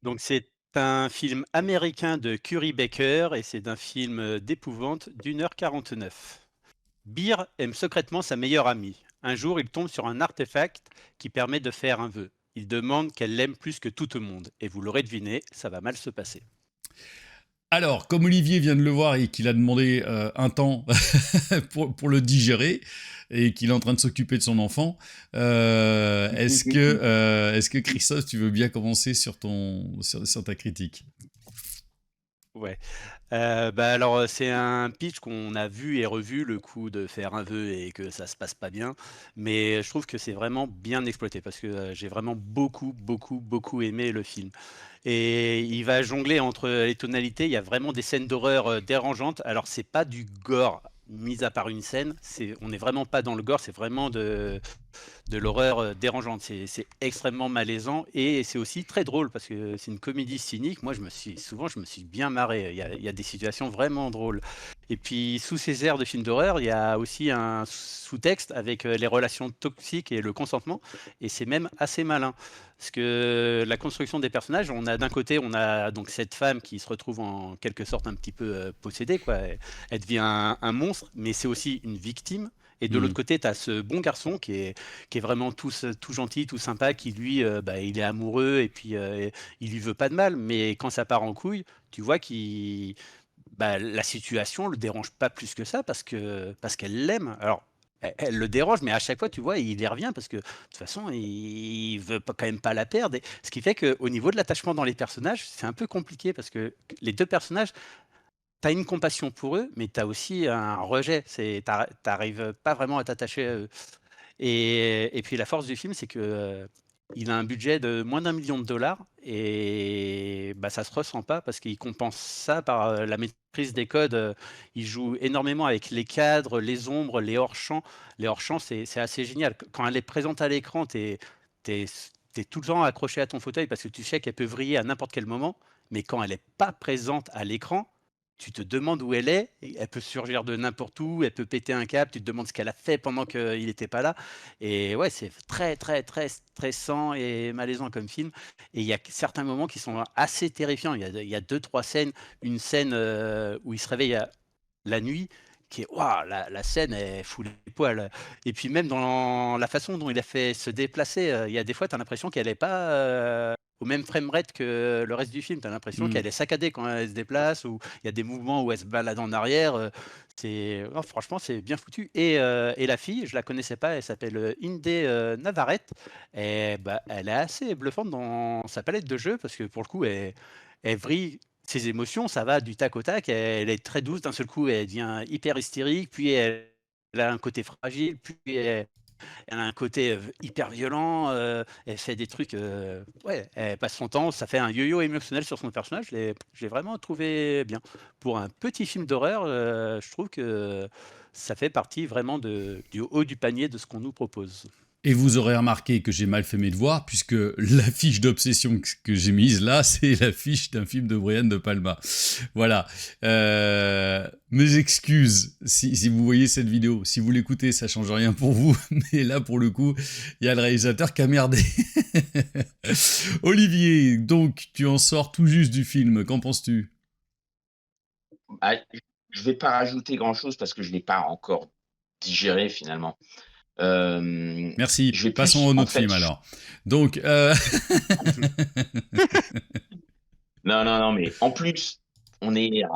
Donc c'est un film américain de Curry Baker et c'est un film d'épouvante d'1h49. Beer aime secrètement sa meilleure amie. Un jour, il tombe sur un artefact qui permet de faire un vœu. Il demande qu'elle l'aime plus que tout le monde. Et vous l'aurez deviné, ça va mal se passer. Alors, comme Olivier vient de le voir et qu'il a demandé un temps pour le digérer et qu'il est en train de s'occuper de son enfant, est-ce que Christophe, tu veux bien commencer sur ta critique? Ouais. Alors, c'est un pitch qu'on a vu et revu, le coup de faire un vœu et que ça se passe pas bien. Mais je trouve que c'est vraiment bien exploité parce que j'ai vraiment beaucoup, beaucoup, beaucoup aimé le film. Et il va jongler entre les tonalités. Il y a vraiment des scènes d'horreur dérangeantes. Alors, c'est pas du gore, mis à part une scène. On n'est vraiment pas dans le gore, c'est vraiment de l'horreur dérangeante. C'est extrêmement malaisant et c'est aussi très drôle parce que c'est une comédie cynique. Moi, je me suis bien marré. Il y a des situations vraiment drôles. Et puis, sous ces airs de film d'horreur, il y a aussi un sous-texte avec les relations toxiques et le consentement. Et c'est même assez malin. Parce que la construction des personnages, d'un côté, on a donc cette femme qui se retrouve en quelque sorte un petit peu possédée, quoi. Elle devient un monstre, mais c'est aussi une victime. Et de l'autre côté, tu as ce bon garçon qui est vraiment tout gentil, tout sympa, qui lui, il est amoureux et puis il lui veut pas de mal. Mais quand ça part en couille, tu vois la situation le dérange pas plus que ça parce qu'elle l'aime. Alors, elle le dérange, mais à chaque fois, tu vois, il y revient parce que de toute façon, il veut quand même pas la perdre. Et ce qui fait qu'au niveau de l'attachement dans les personnages, c'est un peu compliqué parce que les deux personnages, tu as une compassion pour eux, mais tu as aussi un rejet. Tu n'arrives pas vraiment à t'attacher à eux. Et puis la force du film, c'est que il a un budget de moins d'1 million de dollars et ça se ressent pas parce qu'il compense ça par la maîtrise des codes. Il joue énormément avec les cadres, les ombres, les hors-champs. Les hors-champs, c'est assez génial. Quand elle est présente à l'écran, t'es tout le temps accroché à ton fauteuil parce que tu sais qu'elle peut vriller à n'importe quel moment. Mais quand elle n'est pas présente à l'écran, tu te demandes où elle est, et elle peut surgir de n'importe où, elle peut péter un câble, tu te demandes ce qu'elle a fait pendant qu'il n'était pas là. Et ouais, c'est très, très, très stressant et malaisant comme film. Et il y a certains moments qui sont assez terrifiants. Il y a deux, trois scènes. Une scène où il se réveille la nuit, qui est, waouh, la scène est fout les poils. Et puis même dans la façon dont il a fait se déplacer, il y a des fois, tu as l'impression qu'elle n'est pas au même framerate que le reste du film. Tu as l'impression qu'elle est saccadée quand elle se déplace, ou il y a des mouvements où elle se balade en arrière. Franchement, c'est bien foutu. Et la fille, je la connaissais pas, elle s'appelle Inde Navarrete. Et elle est assez bluffante dans sa palette de jeux parce que pour le coup, elle vrille ses émotions, ça va du tac au tac. Elle est très douce, d'un seul coup, elle devient hyper hystérique, puis elle a un côté fragile, puis elle a un côté hyper violent, elle fait des trucs, ouais, elle passe son temps, ça fait un yo-yo émotionnel sur son personnage. Je l'ai vraiment trouvé bien. Pour un petit film d'horreur, je trouve que ça fait partie vraiment du haut du panier de ce qu'on nous propose. Et vous aurez remarqué que j'ai mal fait mes devoirs, puisque la fiche d'obsession que j'ai mise là, c'est la fiche d'un film de Brian De Palma. Voilà. Mes excuses si vous voyez cette vidéo. Si vous l'écoutez, ça change rien pour vous. Mais là, pour le coup, il y a le réalisateur qui a merdé. Olivier, donc, tu en sors tout juste du film. Qu'en penses-tu ? Ah, je vais pas rajouter grand-chose parce que je l'ai pas encore digéré finalement. Merci. Je vais Passons plus, au en autre fait. film alors. Donc, Non, mais en plus, on est à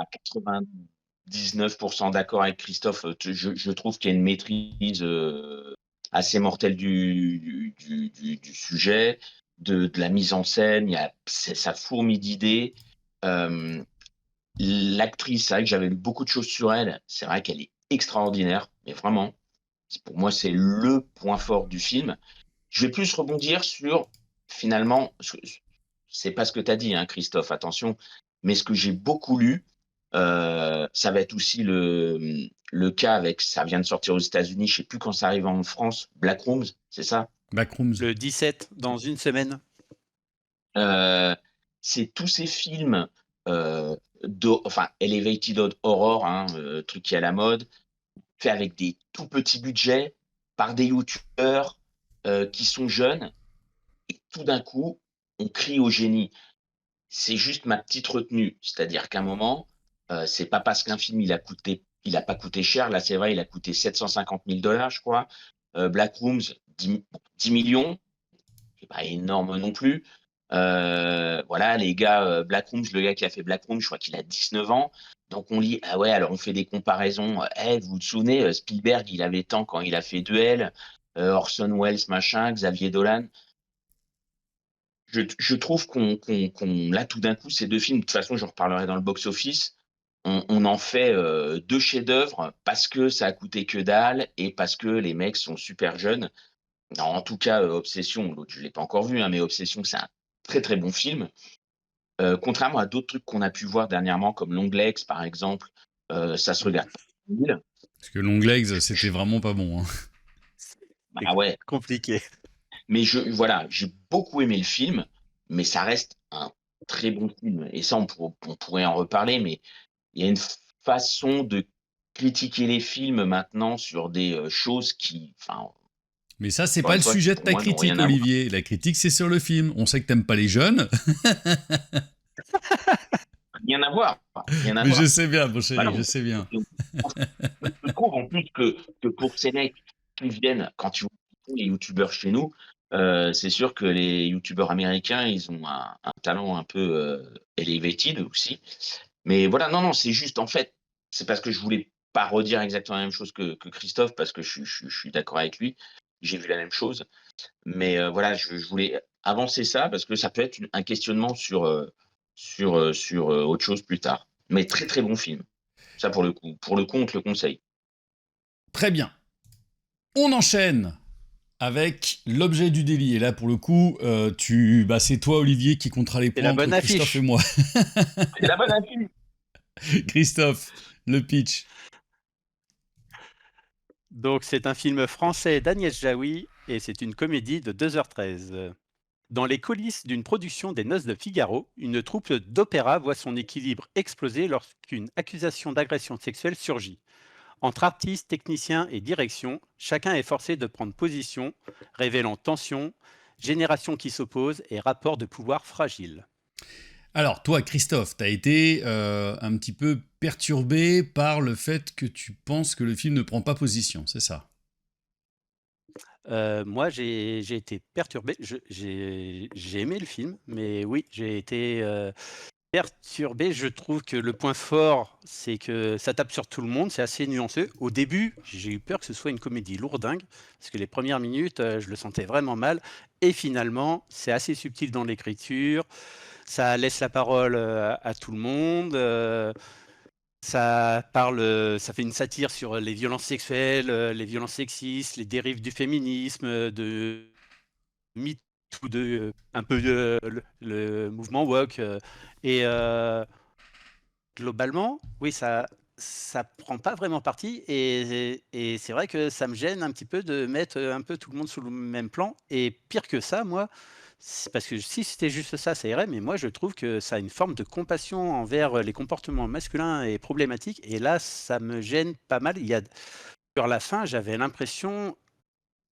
99% d'accord avec Christophe. Je trouve qu'il y a une maîtrise assez mortelle du sujet, de la mise en scène. Ça fourmille d'idées. L'actrice, c'est vrai que j'avais lu beaucoup de choses sur elle. C'est vrai qu'elle est extraordinaire, mais vraiment, pour moi, c'est le point fort du film. Je vais plus rebondir sur, finalement, c'est pas ce que tu as dit, hein, Christophe, attention, mais ce que j'ai beaucoup lu, ça va être aussi le cas avec, ça vient de sortir aux États-Unis, je sais plus quand ça arrive en France, Black Rooms, c'est ça? Backrooms. Le 17, dans une semaine. C'est tous ces films, enfin, Elevated Horror, hein, truc qui est à la mode, fait avec des tout petits budgets, par des youtubeurs qui sont jeunes, et tout d'un coup, on crie au génie. C'est juste ma petite retenue. C'est-à-dire qu'à un moment, c'est pas parce qu'un film il a pas coûté cher. Là, c'est vrai, il a coûté 750 000 $, je crois. Black Rooms, 10 millions. C'est pas énorme non plus. Voilà, les gars, Black Rooms, le gars qui a fait Black Rooms, je crois qu'il a 19 ans. Donc on lit, ah ouais, alors on fait des comparaisons. Vous vous souvenez, Spielberg, il avait tant quand il a fait Duel, Orson Welles, machin, Xavier Dolan. Je trouve là, tout d'un coup, ces deux films, de toute façon, j'en reparlerai dans le box-office, on en fait deux chefs-d'œuvre parce que ça a coûté que dalle et parce que les mecs sont super jeunes. Non, en tout cas, Obsession, l'autre, je l'ai pas encore vu, hein, mais Obsession, c'est un très très bon film. Contrairement à d'autres trucs qu'on a pu voir dernièrement, comme Longlegs, par exemple, ça se regarde pas. Parce que Longlegs, c'était vraiment pas bon. Hein. Bah ouais. Compliqué. Mais voilà, j'ai beaucoup aimé le film, mais ça reste un très bon film. Et ça, on pourrait en reparler, mais il y a une façon de critiquer les films maintenant sur des choses qui, enfin, Mais ça, c'est encore pas une le fois, sujet qui de pour ta moi n'ont rien critique, à voir. Olivier. La critique, c'est sur le film. On sait que t'aimes pas les jeunes. Rien à voir. Rien à Mais je voir. sais bien, mon Bah chéri, non. je sais bien. Je trouve en plus que pour ces mecs qui viennent, quand tu vois les youtubeurs chez nous, c'est sûr que les youtubeurs américains, ils ont un talent un peu elevated aussi. Mais voilà, non, c'est juste, en fait, c'est parce que je voulais pas redire exactement la même chose que Christophe, parce que je suis d'accord avec lui. J'ai vu la même chose. Mais voilà, je voulais avancer ça parce que ça peut être un questionnement sur autre chose plus tard. Mais très très bon film. Ça pour le coup. Pour le coup, on te le conseille. Très bien. On enchaîne avec l'objet du délit. Et là, pour le coup, c'est toi, Olivier, qui comptera les points entre Christophe affiche. et moi. C'est la bonne affiche. Christophe, le pitch. Donc, c'est un film français d'Agnès Jaoui et c'est une comédie de 2h13. Dans les coulisses d'une production des Noces de Figaro, une troupe d'opéra voit son équilibre exploser lorsqu'une accusation d'agression sexuelle surgit. Entre artistes, techniciens et direction, chacun est forcé de prendre position, révélant tensions, générations qui s'opposent et rapports de pouvoir fragiles. Alors, toi, Christophe, t'as été un petit peu perturbé par le fait que tu penses que le film ne prend pas position, c'est ça? Moi, j'ai été perturbé. J'ai aimé le film, mais oui, j'ai été perturbé. Je trouve que le point fort, c'est que ça tape sur tout le monde, c'est assez nuancé. Au début, j'ai eu peur que ce soit une comédie lourdingue, parce que les premières minutes, je le sentais vraiment mal. Et finalement, c'est assez subtil dans l'écriture. Ça laisse la parole à tout le monde. Ça fait une satire sur les violences sexuelles, les violences sexistes, les dérives du féminisme, de MeToo, un peu le mouvement woke. Et globalement, oui, ça ça prend pas vraiment parti et c'est vrai que ça me gêne un petit peu de mettre, un peu tout le monde sous le même plan et pire que ça, moi, c'est parce que si c'était juste ça, ça irait, mais moi je trouve que ça a une forme de compassion envers, les comportements masculins et problématiques et là, ça me gêne pas mal. Sur la fin, j'avais l'impression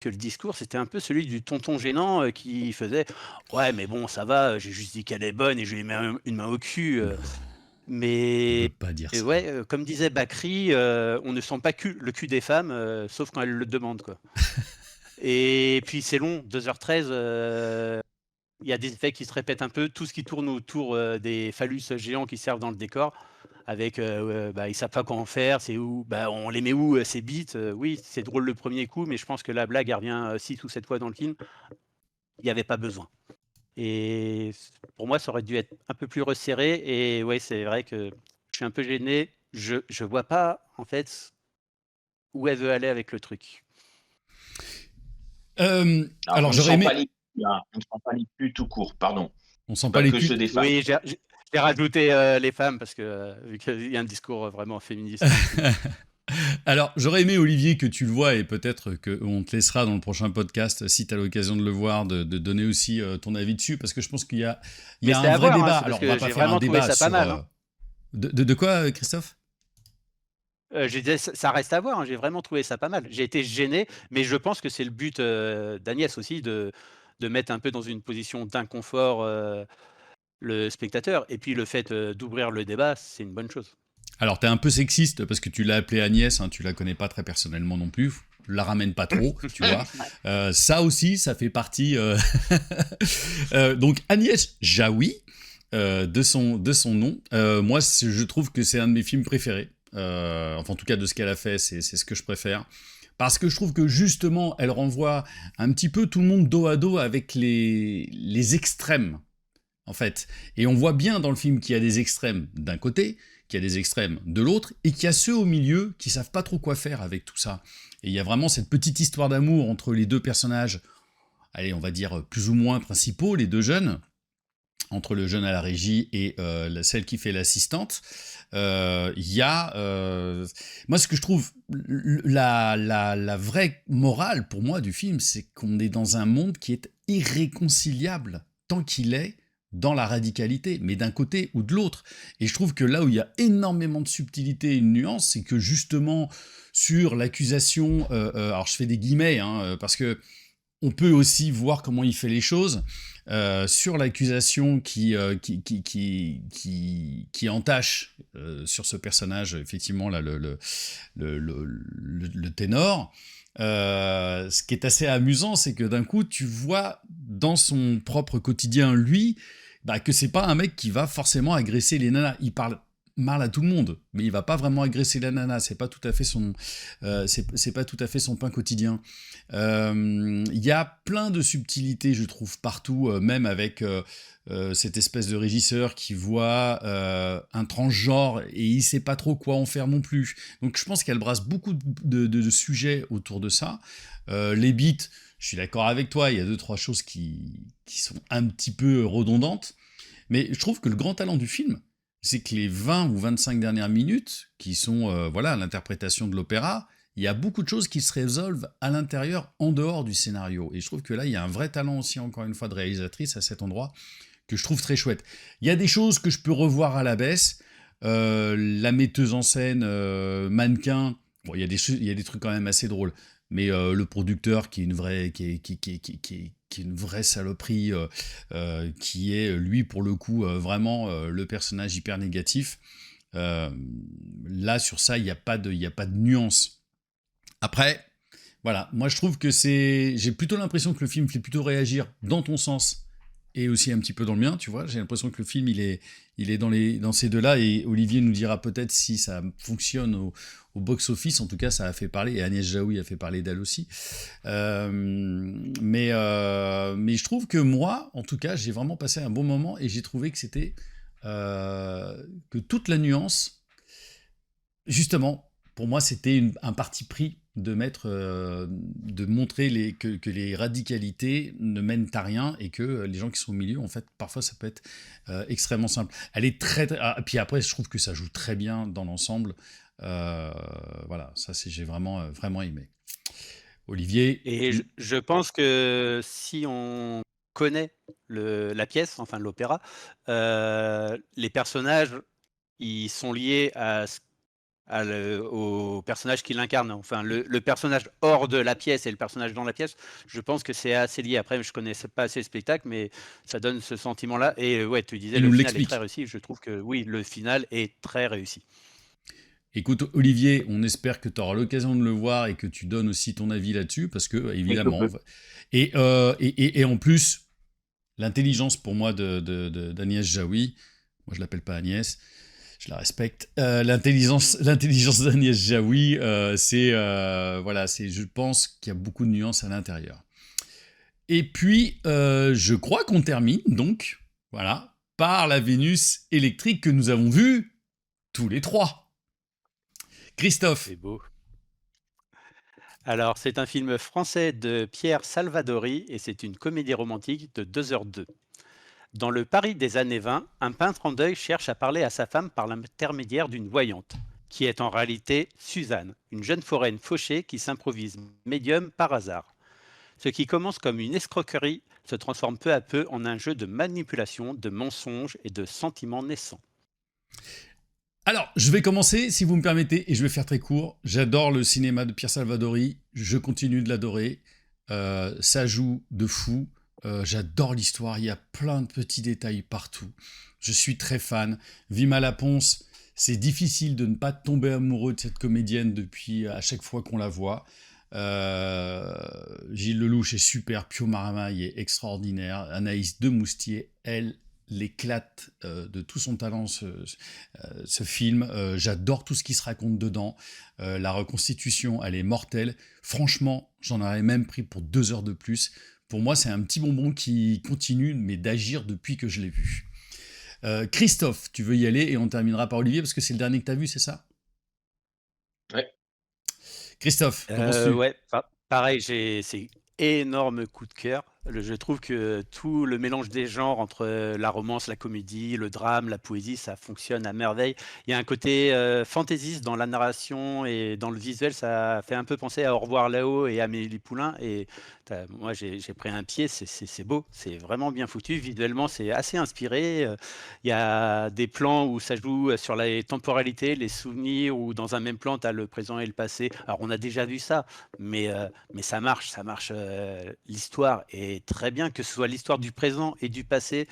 que le discours, c'était un peu celui du tonton gênant, qui faisait: «Ouais, mais bon, ça va, j'ai juste dit qu'elle est bonne et je lui ai mis une main au cul», On mais peut pas dire et ça. ouais, comme disait Bakri, on ne sent pas le cul des femmes, sauf quand elles le demandent, quoi. Et puis c'est long, 2h13, il y a des effets qui se répètent un peu, tout ce qui tourne autour, des phallus géants qui servent dans le décor avec, bah, ils savent pas quoi en faire, c'est où bah, on les met où, ces bites? Oui, c'est drôle le premier coup, mais je pense que la blague, elle revient, 6 ou 7 fois dans le film. Il y avait pas besoin et pour moi, ça aurait dû être un peu plus resserré et ouais, c'est vrai que je suis un peu gêné. Je vois pas, en fait, où elle veut aller avec le truc. Alors, Alors, on ne j'aurais sent pas aimé... les culs, hein, on ne sent pas les culs tout court, pardon. On sent pas Pas les que ceux culs. des femmes. Oui, j'ai rajouté, les femmes parce que, vu qu'il y a un discours, vraiment féministe dans le film. Alors, j'aurais aimé, Olivier, que tu le vois, et peut-être qu'on te laissera dans le prochain podcast, si tu as l'occasion de le voir, de donner aussi ton avis dessus, parce que je pense il y Mais a c'est un à vrai voir, hein, débat. c'est parce Alors, on va que pas j'ai faire un vraiment trouvé débat ça pas sur... mal, hein. De quoi, Christophe? Je disais ça reste à voir, hein, j'ai vraiment trouvé ça pas mal. J'ai été gêné, mais je pense que c'est le but, d'Agnès aussi de mettre un peu dans une position d'inconfort, le spectateur et puis le fait, d'ouvrir le débat, c'est une bonne chose. Alors, t'es un peu sexiste, parce que tu l'as appelée Agnès, hein, tu la connais pas très personnellement non plus, la ramène pas trop, tu vois. Ça aussi, ça fait partie... donc, Agnès Jaoui, de son nom, moi, je trouve que c'est un de mes films préférés. Enfin, en tout cas, de ce qu'elle a fait, c'est ce que je préfère. Parce que je trouve que justement, elle renvoie un petit peu tout le monde dos à dos avec les extrêmes, en fait. Et on voit bien dans le film qu'il y a des extrêmes d'un côté, qu'il y a des extrêmes de l'autre, et qu'il y a ceux au milieu qui savent pas trop quoi faire avec tout ça. Et il y a vraiment cette petite histoire d'amour entre les deux personnages, allez, on va dire plus ou moins principaux, les deux jeunes, entre le jeune à la régie et celle qui fait l'assistante. Il y a... moi, ce que je trouve la vraie morale, pour moi, du film, c'est qu'on est dans un monde qui est irréconciliable tant qu'il est dans la radicalité, mais d'un côté ou de l'autre. Et je trouve que là où il y a énormément de subtilité et une nuance, c'est que justement, sur l'accusation... alors, je fais des guillemets, hein, parce que on peut aussi voir comment il fait les choses sur l'accusation qui entache sur ce personnage, effectivement, là, le ténor. Ce qui est assez amusant, c'est que d'un coup, tu vois dans son propre quotidien, lui, que c'est pas un mec qui va forcément agresser les nanas. Il parle mal à tout le monde, mais il va pas vraiment agresser la nana. C'est pas tout à fait c'est pas tout à fait son pain quotidien. Il y a plein de subtilités, je trouve, partout, même avec cette espèce de régisseur qui voit un transgenre et il sait pas trop quoi en faire non plus. Donc je pense qu'elle brasse beaucoup de sujets autour de ça. Les beats, je suis d'accord avec toi, il y a 2-3 choses qui sont un petit peu redondantes, mais je trouve que le grand talent du film, c'est que les 20 ou 25 dernières minutes, qui sont voilà, l'interprétation de l'opéra, il y a beaucoup de choses qui se résolvent à l'intérieur, en dehors du scénario. Et je trouve que là, il y a un vrai talent aussi, encore une fois, de réalisatrice à cet endroit, que je trouve très chouette. Il y a des choses que je peux revoir à la baisse. La metteuse en scène, mannequin, bon, il y a des trucs quand même assez drôles. Mais le producteur qui est une vraie, qui est une vraie saloperie, qui est, lui, pour le coup, vraiment le personnage hyper négatif. Là, sur ça, il n'y a pas de nuance. Après, voilà, moi je trouve que j'ai plutôt l'impression que le film fait plutôt réagir dans ton sens et aussi un petit peu dans le mien, tu vois. J'ai l'impression que le film, il est dans ces deux-là, et Olivier nous dira peut-être si ça fonctionne au box-office. En tout cas, ça a fait parler, et Agnès Jaoui a fait parler d'elle aussi. Mais je trouve que moi, en tout cas, j'ai vraiment passé un bon moment, et j'ai trouvé que c'était que toute la nuance, justement, pour moi, c'était un parti pris de montrer que les radicalités ne mènent à rien et que les gens qui sont au milieu, en fait, parfois ça peut être extrêmement simple. Elle est puis après, je trouve que ça joue très bien dans l'ensemble. Voilà, ça j'ai vraiment, vraiment aimé. Olivier. Et je pense que si on connaît la pièce, enfin l'opéra, les personnages, ils sont liés au personnage qui l'incarne. Enfin, le personnage hors de la pièce et le personnage dans la pièce, je pense que c'est assez lié. Après, je ne connaissais pas assez le spectacle, mais ça donne ce sentiment-là. Et ouais, tu disais, le final est très réussi. Je trouve que oui, le final est très réussi. Écoute, Olivier, on espère que tu auras l'occasion de le voir et que tu donnes aussi ton avis là-dessus, parce que, évidemment... Et en plus, l'intelligence, pour moi, d'Agnès Jaoui, moi, je l'appelle pas Agnès, je la respecte, l'intelligence d'Agnès Jaoui, je pense qu'il y a beaucoup de nuances à l'intérieur. Et puis, je crois qu'on termine, donc, voilà, par la Vénus électrique que nous avons vue tous les trois. Christophe. C'est beau. Alors, c'est un film français de Pierre Salvadori et c'est une comédie romantique de 2h02. Dans le Paris des années 20, un peintre en deuil cherche à parler à sa femme par l'intermédiaire d'une voyante, qui est en réalité Suzanne, une jeune foraine fauchée qui s'improvise médium par hasard. Ce qui commence comme une escroquerie se transforme peu à peu en un jeu de manipulation, de mensonges et de sentiments naissants. Alors, je vais commencer, si vous me permettez, et je vais faire très court. J'adore le cinéma de Pierre Salvadori, je continue de l'adorer. Ça joue de fou. J'adore l'histoire, il y a plein de petits détails partout. Je suis très fan. Vima Laponce, c'est difficile de ne pas tomber amoureux de cette comédienne depuis à chaque fois qu'on la voit. Gilles Lelouch est super, Pio Marmaille est extraordinaire, Anaïs Demoustier, elle l'éclate de tout son talent, ce film. J'adore tout ce qui se raconte dedans. La reconstitution, elle est mortelle. Franchement, j'en aurais même pris pour 2 heures de plus. Pour moi, c'est un petit bonbon qui continue, mais d'agir depuis que je l'ai vu. Christophe, tu veux y aller et on terminera par Olivier, parce que c'est le dernier que tu as vu, c'est ça? Ouais. Christophe, commences-tu? Ouais, pareil, c'est énorme coup de cœur. Je trouve que tout le mélange des genres entre la romance, la comédie, le drame, la poésie, ça fonctionne à merveille. Il y a un côté fantaisiste dans la narration et dans le visuel, ça fait un peu penser à Au revoir là-haut et Amélie Poulain. Et moi, j'ai pris un pied, c'est beau, c'est vraiment bien foutu. Visuellement, c'est assez inspiré. Il y a des plans où ça joue sur les temporalités, les souvenirs, ou dans un même plan, tu as le présent et le passé. Alors, on a déjà vu ça, mais ça marche. L'histoire est très bien, que ce soit l'histoire du présent et du passé,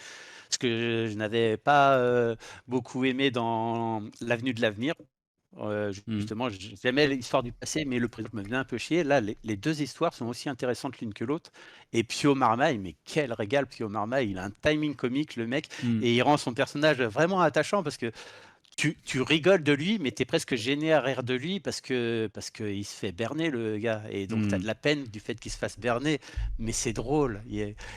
ce que je n'avais pas beaucoup aimé dans L'Avenue de l'avenir. Justement, j'aimais l'histoire du passé, mais le présent me venait un peu chier. Là, les deux histoires sont aussi intéressantes l'une que l'autre. Et Pio Marmaille, mais quel régal, Pio Marmaille, il a un timing comique, le mec, et il rend son personnage vraiment attachant, parce que tu rigoles de lui, mais tu es presque gêné à rire de lui parce qu'il se fait berner, le gars. Et donc, tu as de la peine du fait qu'il se fasse berner, mais c'est drôle.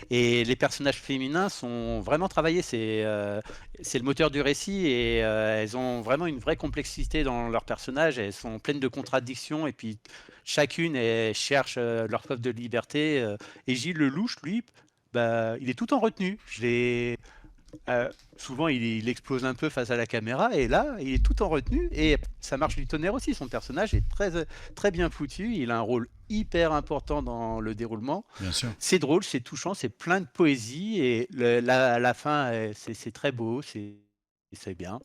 Et les personnages féminins sont vraiment travaillés. C'est le moteur du récit, et elles ont vraiment une vraie complexité dans leurs personnages. Elles sont pleines de contradictions, et puis chacune cherche leur preuve de liberté. Et Gilles Lelouch, lui, bah, il est tout en retenue. Souvent, il explose un peu face à la caméra, et là, il est tout en retenue, et ça marche du tonnerre aussi. Son personnage est très, très bien foutu. Il a un rôle hyper important dans le déroulement. Bien sûr. C'est drôle, c'est touchant, c'est plein de poésie, et la fin, c'est très beau, c'est bien.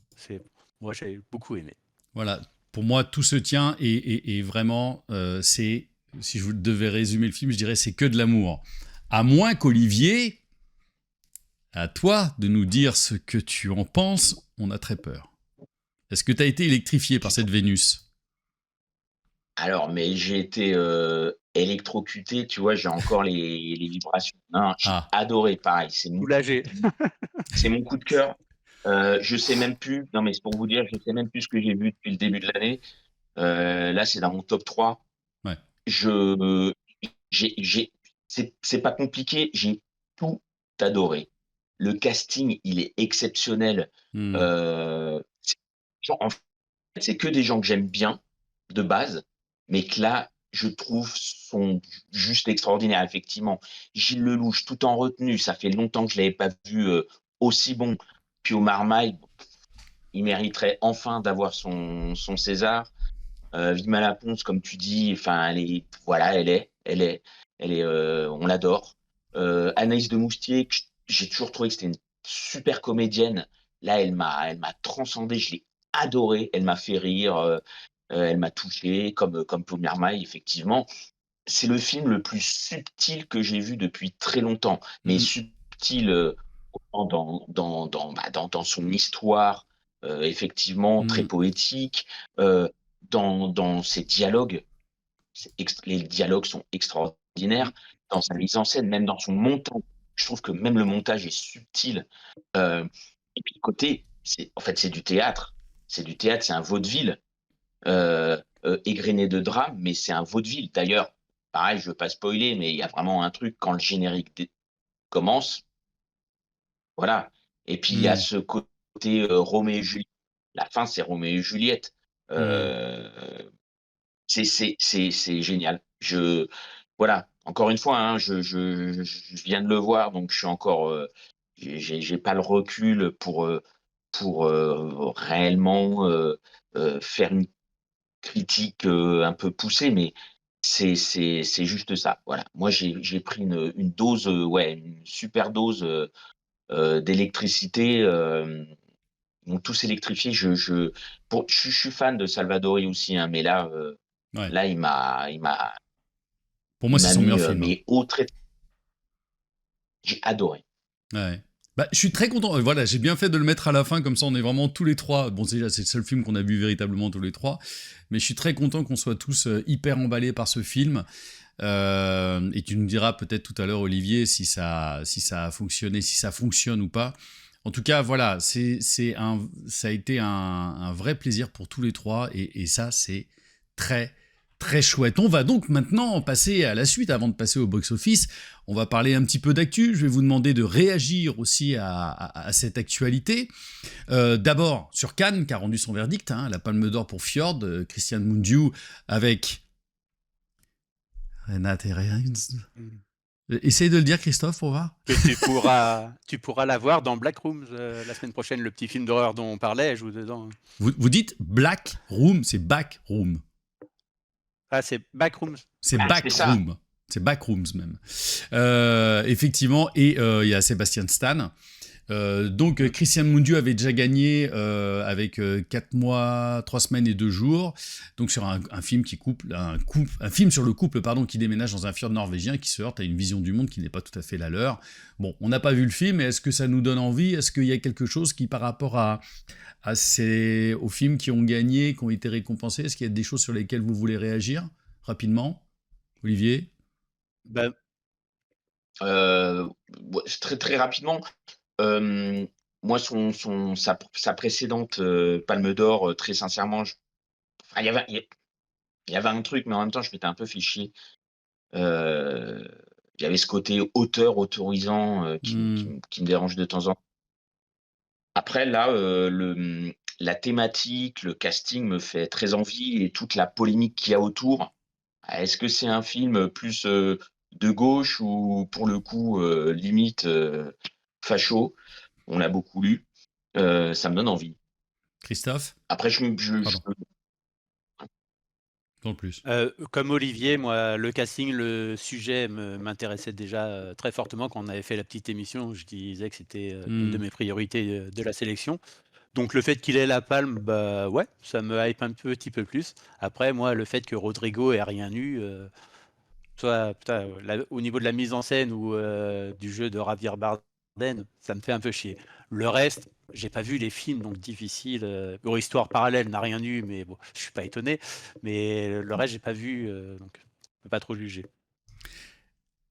Moi, j'ai beaucoup aimé. Voilà, pour moi, tout se tient, et vraiment, si je devais résumer le film, je dirais c'est que de l'amour. À moins qu'Olivier, à toi de nous dire ce que tu en penses, on a très peur. Est-ce que tu as été électrifié par cette Vénus? Alors, mais j'ai été électrocuté, tu vois, j'ai encore les vibrations. Non, j'ai adoré, pareil. C'est mon coup de cœur. Je sais même plus, non mais c'est pour vous dire, je sais même plus ce que j'ai vu depuis le début de l'année. Là, c'est dans mon top 3. Ouais. C'est pas compliqué, j'ai tout adoré. Le casting, il est exceptionnel. En fait, c'est que des gens que j'aime bien, de base, mais que là, je trouve, sont juste extraordinaires, effectivement. Gilles Lelouch, tout en retenue, ça fait longtemps que je l'avais pas vu aussi bon. Pio Marmaille, il mériterait enfin d'avoir son César. Vima Laponce, comme tu dis, enfin, on l'adore. Anaïs de Moustier, j'ai toujours trouvé que c'était une super comédienne. Là, elle m'a transcendé, je l'ai adorée, elle m'a fait rire, elle m'a touché, comme Pio Marmaille, effectivement. C'est le film le plus subtil que j'ai vu depuis très longtemps, mais subtil dans son histoire, effectivement, très poétique, dans ses dialogues. Les dialogues sont extraordinaires, dans sa mise en scène, même dans son montage. Je trouve que même le montage est subtil. Et puis, côté, c'est du théâtre. C'est du théâtre, c'est un vaudeville. Égrené de drame, mais c'est un vaudeville. D'ailleurs, pareil, je veux pas spoiler, mais il y a vraiment un truc quand le générique commence. Voilà. Et puis, il y a ce côté Roméo et Juliette. La fin, c'est Roméo et Juliette. C'est génial. Voilà. Encore une fois, hein, je viens de le voir, donc je suis encore. J'ai pas le recul pour réellement faire une critique un peu poussée, mais c'est juste ça. Voilà. Moi, j'ai pris une dose, une super dose d'électricité. Ils m'ont tous électrifié. Je suis fan de Salvadori aussi, hein, mais là, là, Pour moi, c'est son mis meilleur film. mais au trait. J'ai adoré. Ouais. Bah, je suis très content. Voilà, j'ai bien fait de le mettre à la fin, comme ça on est vraiment tous les trois. Bon, déjà, c'est le seul film qu'on a vu véritablement tous les trois. Mais je suis très content qu'on soit tous hyper emballés par ce film. Et tu nous diras peut-être tout à l'heure, Olivier, si ça a fonctionné, si ça fonctionne ou pas. En tout cas, voilà, ça a été un vrai plaisir pour tous les trois. Et ça, c'est très, très chouette. On va donc maintenant passer à la suite, avant de passer au box-office. On va parler un petit peu d'actu. Je vais vous demander de réagir aussi à cette actualité. D'abord, sur Cannes, qui a rendu son verdict, hein, la Palme d'Or pour Fjord, Christian Mungiu, avec Renate Reins. Essaye de le dire, Christophe, pour voir. Tu pourras la voir dans Black Rooms la semaine prochaine, le petit film d'horreur dont on parlait, elle joue dedans. Vous dites Black Room, c'est Back Room. Ah, c'est Backrooms. C'est Backroom. C'est Backrooms même. Effectivement, et il y a Sébastien Stan. Donc Christian Mungiu avait déjà gagné avec 4 mois, 3 semaines et 2 jours. Donc sur un film un film sur le couple qui déménage dans un fjord norvégien, qui se heurte à une vision du monde qui n'est pas tout à fait la leur. Bon, on n'a pas vu le film, mais est-ce que ça nous donne envie ? Est-ce qu'il y a quelque chose qui, par rapport aux films qui ont gagné, qui ont été récompensés, est-ce qu'il y a des choses sur lesquelles vous voulez réagir rapidement, Olivier ? Très très rapidement. Moi, sa précédente Palme d'Or, très sincèrement, il y avait un truc, mais en même temps, je m'étais un peu fait chier. Il y avait ce côté autorisant qui me dérange de temps en temps. Après, là, la thématique, le casting me fait très envie, et toute la polémique qu'il y a autour. Est-ce que c'est un film plus de gauche, ou pour le coup limite facho? On l'a beaucoup lu. Ça me donne envie. Christophe ? Après, Non plus. Comme Olivier, moi, le casting, le sujet m'intéressait déjà très fortement quand on avait fait la petite émission. Je disais que c'était une de mes priorités de la sélection. Donc le fait qu'il ait la palme, bah ouais, ça me hype un petit peu plus. Après, moi, le fait que Rodrigo ait rien eu, au niveau de la mise en scène ou du jeu de Javier Bardem, ça me fait un peu chier. Le reste, j'ai pas vu les films, donc difficile. Histoire parallèle n'a rien eu, mais bon, je suis pas étonné. Mais le reste, j'ai pas vu, donc je peux pas trop juger.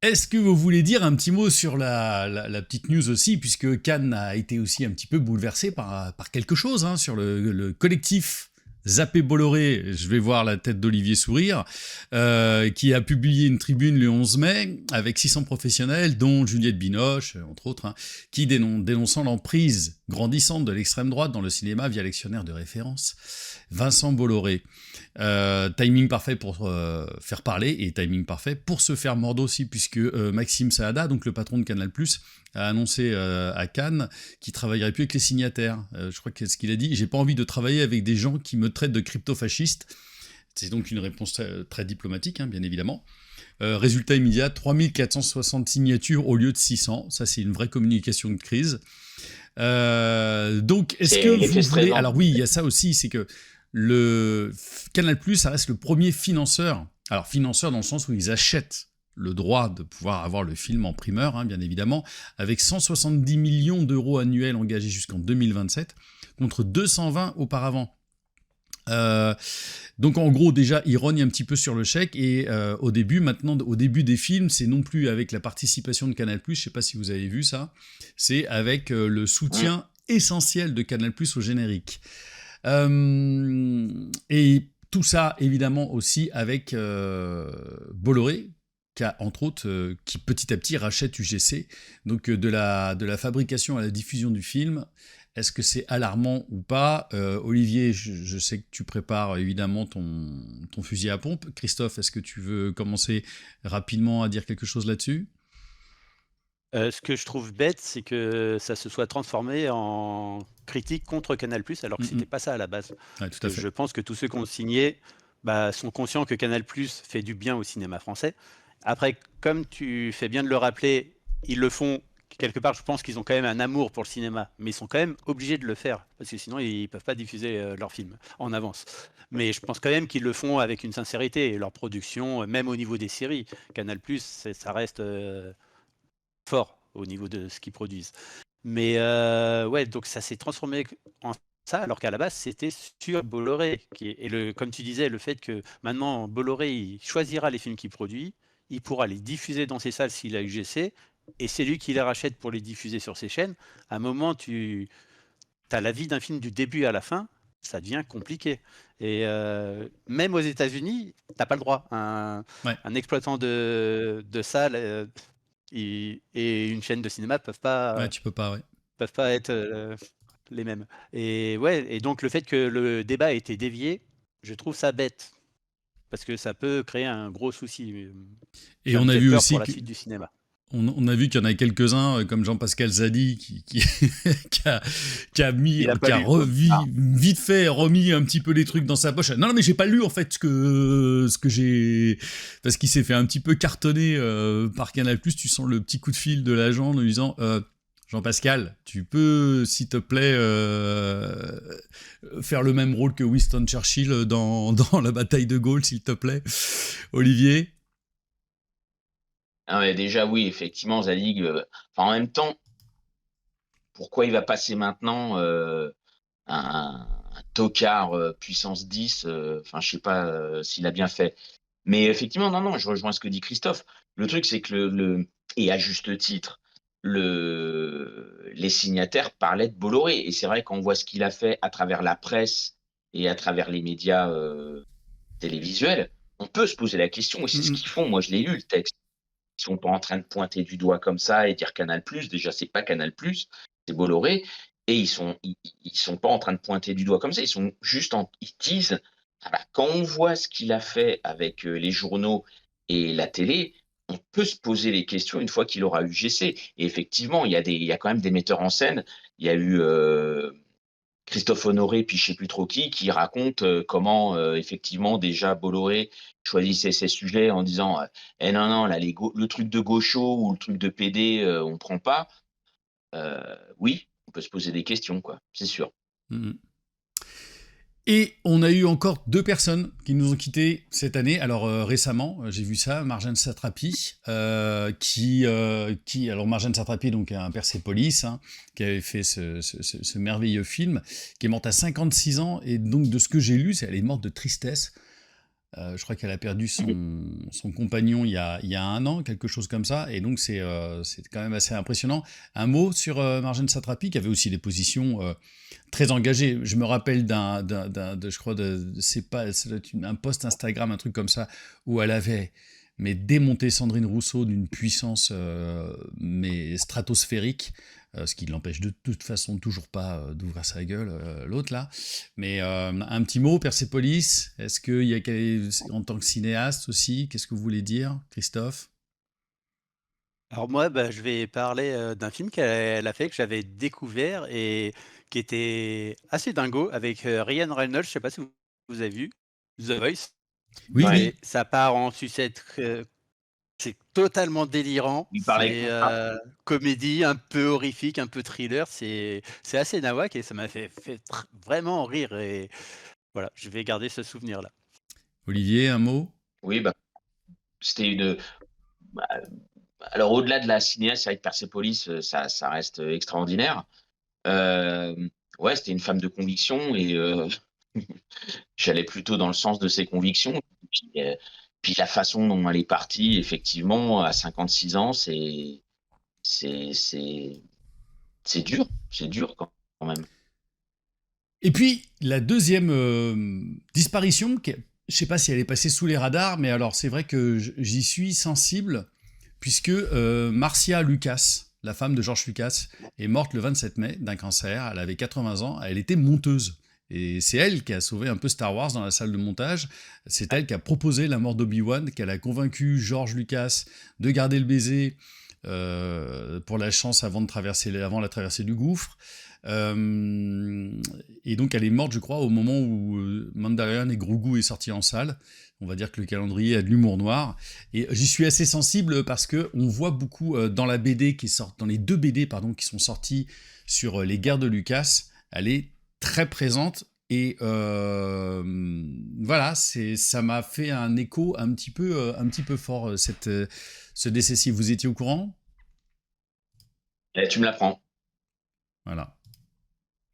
Est-ce que vous voulez dire un petit mot sur la petite news aussi, puisque Cannes a été aussi un petit peu bouleversé par quelque chose, hein, sur le collectif zapper Bolloré, je vais voir la tête d'Olivier sourire, qui a publié une tribune le 11 mai avec 600 professionnels, dont Juliette Binoche, entre autres, hein, qui dénonçant l'emprise grandissante de l'extrême droite dans le cinéma via l'actionnaire de référence, Vincent Bolloré. Timing parfait pour faire parler et timing parfait pour se faire mordre aussi, puisque Maxime Saada, donc le patron de Canal+, a annoncé à Cannes qu'il travaillerait plus avec les signataires. Je crois que ce qu'il a dit, j'ai pas envie de travailler avec des gens qui me traitent de crypto-fasciste. C'est donc une réponse très diplomatique, hein, bien évidemment. Résultat immédiat, 3460 signatures au lieu de 600. Ça, c'est une vraie communication de crise. Donc, est-ce que vous voulez... Alors oui, il y a ça aussi, c'est que le Canal+, ça reste le premier financeur. Alors, financeur dans le sens où ils achètent le droit de pouvoir avoir le film en primeur, hein, bien évidemment, avec 170 millions d'euros annuels engagés jusqu'en 2027, contre 220 auparavant. Donc en gros, déjà, ils rognent un petit peu sur le chèque, et au début des films, c'est non plus avec la participation de Canal+, je sais pas si vous avez vu ça, c'est avec le soutien essentiel de Canal+ au générique. Et tout ça, évidemment, aussi avec Bolloré, entre autres, qui petit à petit rachète UGC. Donc de la fabrication à la diffusion du film, est-ce que c'est alarmant ou pas ? Olivier, je sais que tu prépares évidemment ton fusil à pompe. Christophe, est-ce que tu veux commencer rapidement à dire quelque chose là-dessus ? Ce que je trouve bête, c'est que ça se soit transformé en critique contre Canal+, alors que c'était pas ça à la base. Ouais, tout à fait. Je pense que tous ceux qui ont signé sont conscients que Canal+ fait du bien au cinéma français. Après, comme tu fais bien de le rappeler, ils le font quelque part. Je pense qu'ils ont quand même un amour pour le cinéma, mais ils sont quand même obligés de le faire, parce que sinon ils peuvent pas diffuser leurs films en avance. Mais je pense quand même qu'ils le font avec une sincérité, et leur production, même au niveau des séries, Canal+, ça reste fort au niveau de ce qu'ils produisent. Mais ouais, donc ça s'est transformé en ça, alors qu'à la base c'était sur Bolloré. Comme tu disais, le fait que maintenant Bolloré il choisira les films qu'il produit, il pourra les diffuser dans ses salles s'il a UGC, et c'est lui qui les rachète pour les diffuser sur ses chaînes. À un moment, tu as la vie d'un film du début à la fin, ça devient compliqué. Et même aux États-Unis, tu n'as pas le droit. Un exploitant de salle et une chaîne de cinéma peuvent pas. Ouais, tu peux pas, ouais. Peuvent pas être les mêmes. Et ouais, et donc le fait que le débat ait été dévié, je trouve ça bête, parce que ça peut créer un gros souci. Et on a vu aussi pour la suite du cinéma. On a vu qu'il y en a quelques-uns, comme Jean-Pascal Zadi, qui a vite fait remis un petit peu les trucs dans sa poche. Non, mais j'ai pas lu en fait ce que j'ai, parce qu'il s'est fait un petit peu cartonner par Canal+. Tu sens le petit coup de fil de l'agent en lui disant Jean-Pascal, tu peux, s'il te plaît, faire le même rôle que Winston Churchill dans la bataille de Gaulle, s'il te plaît. Olivier ? Ah ouais, déjà, oui, effectivement, Zadig. En même temps, pourquoi il va passer maintenant un tocard puissance 10 je sais pas s'il a bien fait. Mais effectivement, non, je rejoins ce que dit Christophe. Le truc, c'est que et à juste titre, les signataires parlaient de Bolloré. Et c'est vrai qu'on voit ce qu'il a fait à travers la presse et à travers les médias télévisuels. On peut se poser la question, et c'est ce qu'ils font. Moi, je l'ai lu, le texte. Ils sont pas en train de pointer du doigt comme ça et dire Canal+. Déjà, c'est pas Canal+, c'est Bolloré. Et ils sont pas en train de pointer du doigt comme ça. Ils sont juste ils disent, quand on voit ce qu'il a fait avec les journaux et la télé, on peut se poser les questions une fois qu'il aura UGC. Et effectivement, il y a quand même des metteurs en scène. Il y a eu Christophe Honoré, puis je sais plus trop qui raconte comment effectivement déjà Bolloré choisissait ses sujets en disant non, là le truc de gaucho ou le truc de PD on prend pas. Oui, on peut se poser des questions, quoi, c'est sûr. Et on a eu encore 2 personnes qui nous ont quittés cette année. Alors récemment, j'ai vu ça, Marjane Satrapi, alors Marjane Satrapi, donc un Persépolis, hein, qui avait fait ce merveilleux film, qui est morte à 56 ans, et donc de ce que j'ai lu, elle est morte de tristesse. Je crois qu'elle a perdu son compagnon il y a 1 an, quelque chose comme ça. Et donc, c'est quand même assez impressionnant. Un mot sur Marjane Satrapi, qui avait aussi des positions très engagées. Je me rappelle je crois, c'est pas, ça doit être un post Instagram, un truc comme ça, où elle avait démonté Sandrine Rousseau d'une puissance mais stratosphérique. Ce qui ne l'empêche de toute façon toujours pas d'ouvrir sa gueule, l'autre là. Mais un petit mot, Persépolis, est-ce qu'il y a, en tant que cinéaste aussi, qu'est-ce que vous voulez dire, Christophe? Alors moi, bah, je vais parler d'un film qu'elle a fait, que j'avais découvert et qui était assez dingo avec Ryan Reynolds, je sais pas si vous avez vu, The Voice. Oui, Ouais, oui. Et ça part en sucette. C'est totalement délirant. il parlait C'est, comme ça. comédie, un peu horrifique, un peu thriller. C'est assez nawak et ça m'a fait vraiment rire et voilà, je vais garder ce souvenir-là. Olivier, un mot? Oui, bah, c'était une. Bah, alors, au-delà de la cinéaste, c'est vrai que Persepolis, ça reste extraordinaire. Euh, ouais, c'était une femme de conviction et j'allais plutôt dans le sens de ses convictions. Puis la façon dont elle est partie, effectivement, à 56 ans, c'est, c'est, c'est dur. C'est dur quand même. Et puis, la deuxième disparition, je ne sais pas si elle est passée sous les radars, mais alors c'est vrai que j'y suis sensible, puisque Marcia Lucas, la femme de George Lucas, est morte le 27 mai d'un cancer. Elle avait 80 ans, elle était monteuse. Et c'est elle qui a sauvé un peu Star Wars dans la salle de montage. C'est elle qui a proposé la mort d'Obi-Wan, qu'elle a convaincu George Lucas de garder le baiser pour la chance avant la traversée du gouffre. Et donc elle est morte, je crois, au moment où Mandalorian et Grogu est sorti en salle. On va dire que le calendrier a de l'humour noir. Et j'y suis assez sensible parce que on voit beaucoup dans la BD dans les 2 BD qui sont sortis sur les guerres de Lucas. Elle est très présente et voilà, ça m'a fait un écho un petit peu fort ce décès. Si vous étiez au courant, Et tu me l'apprends. voilà.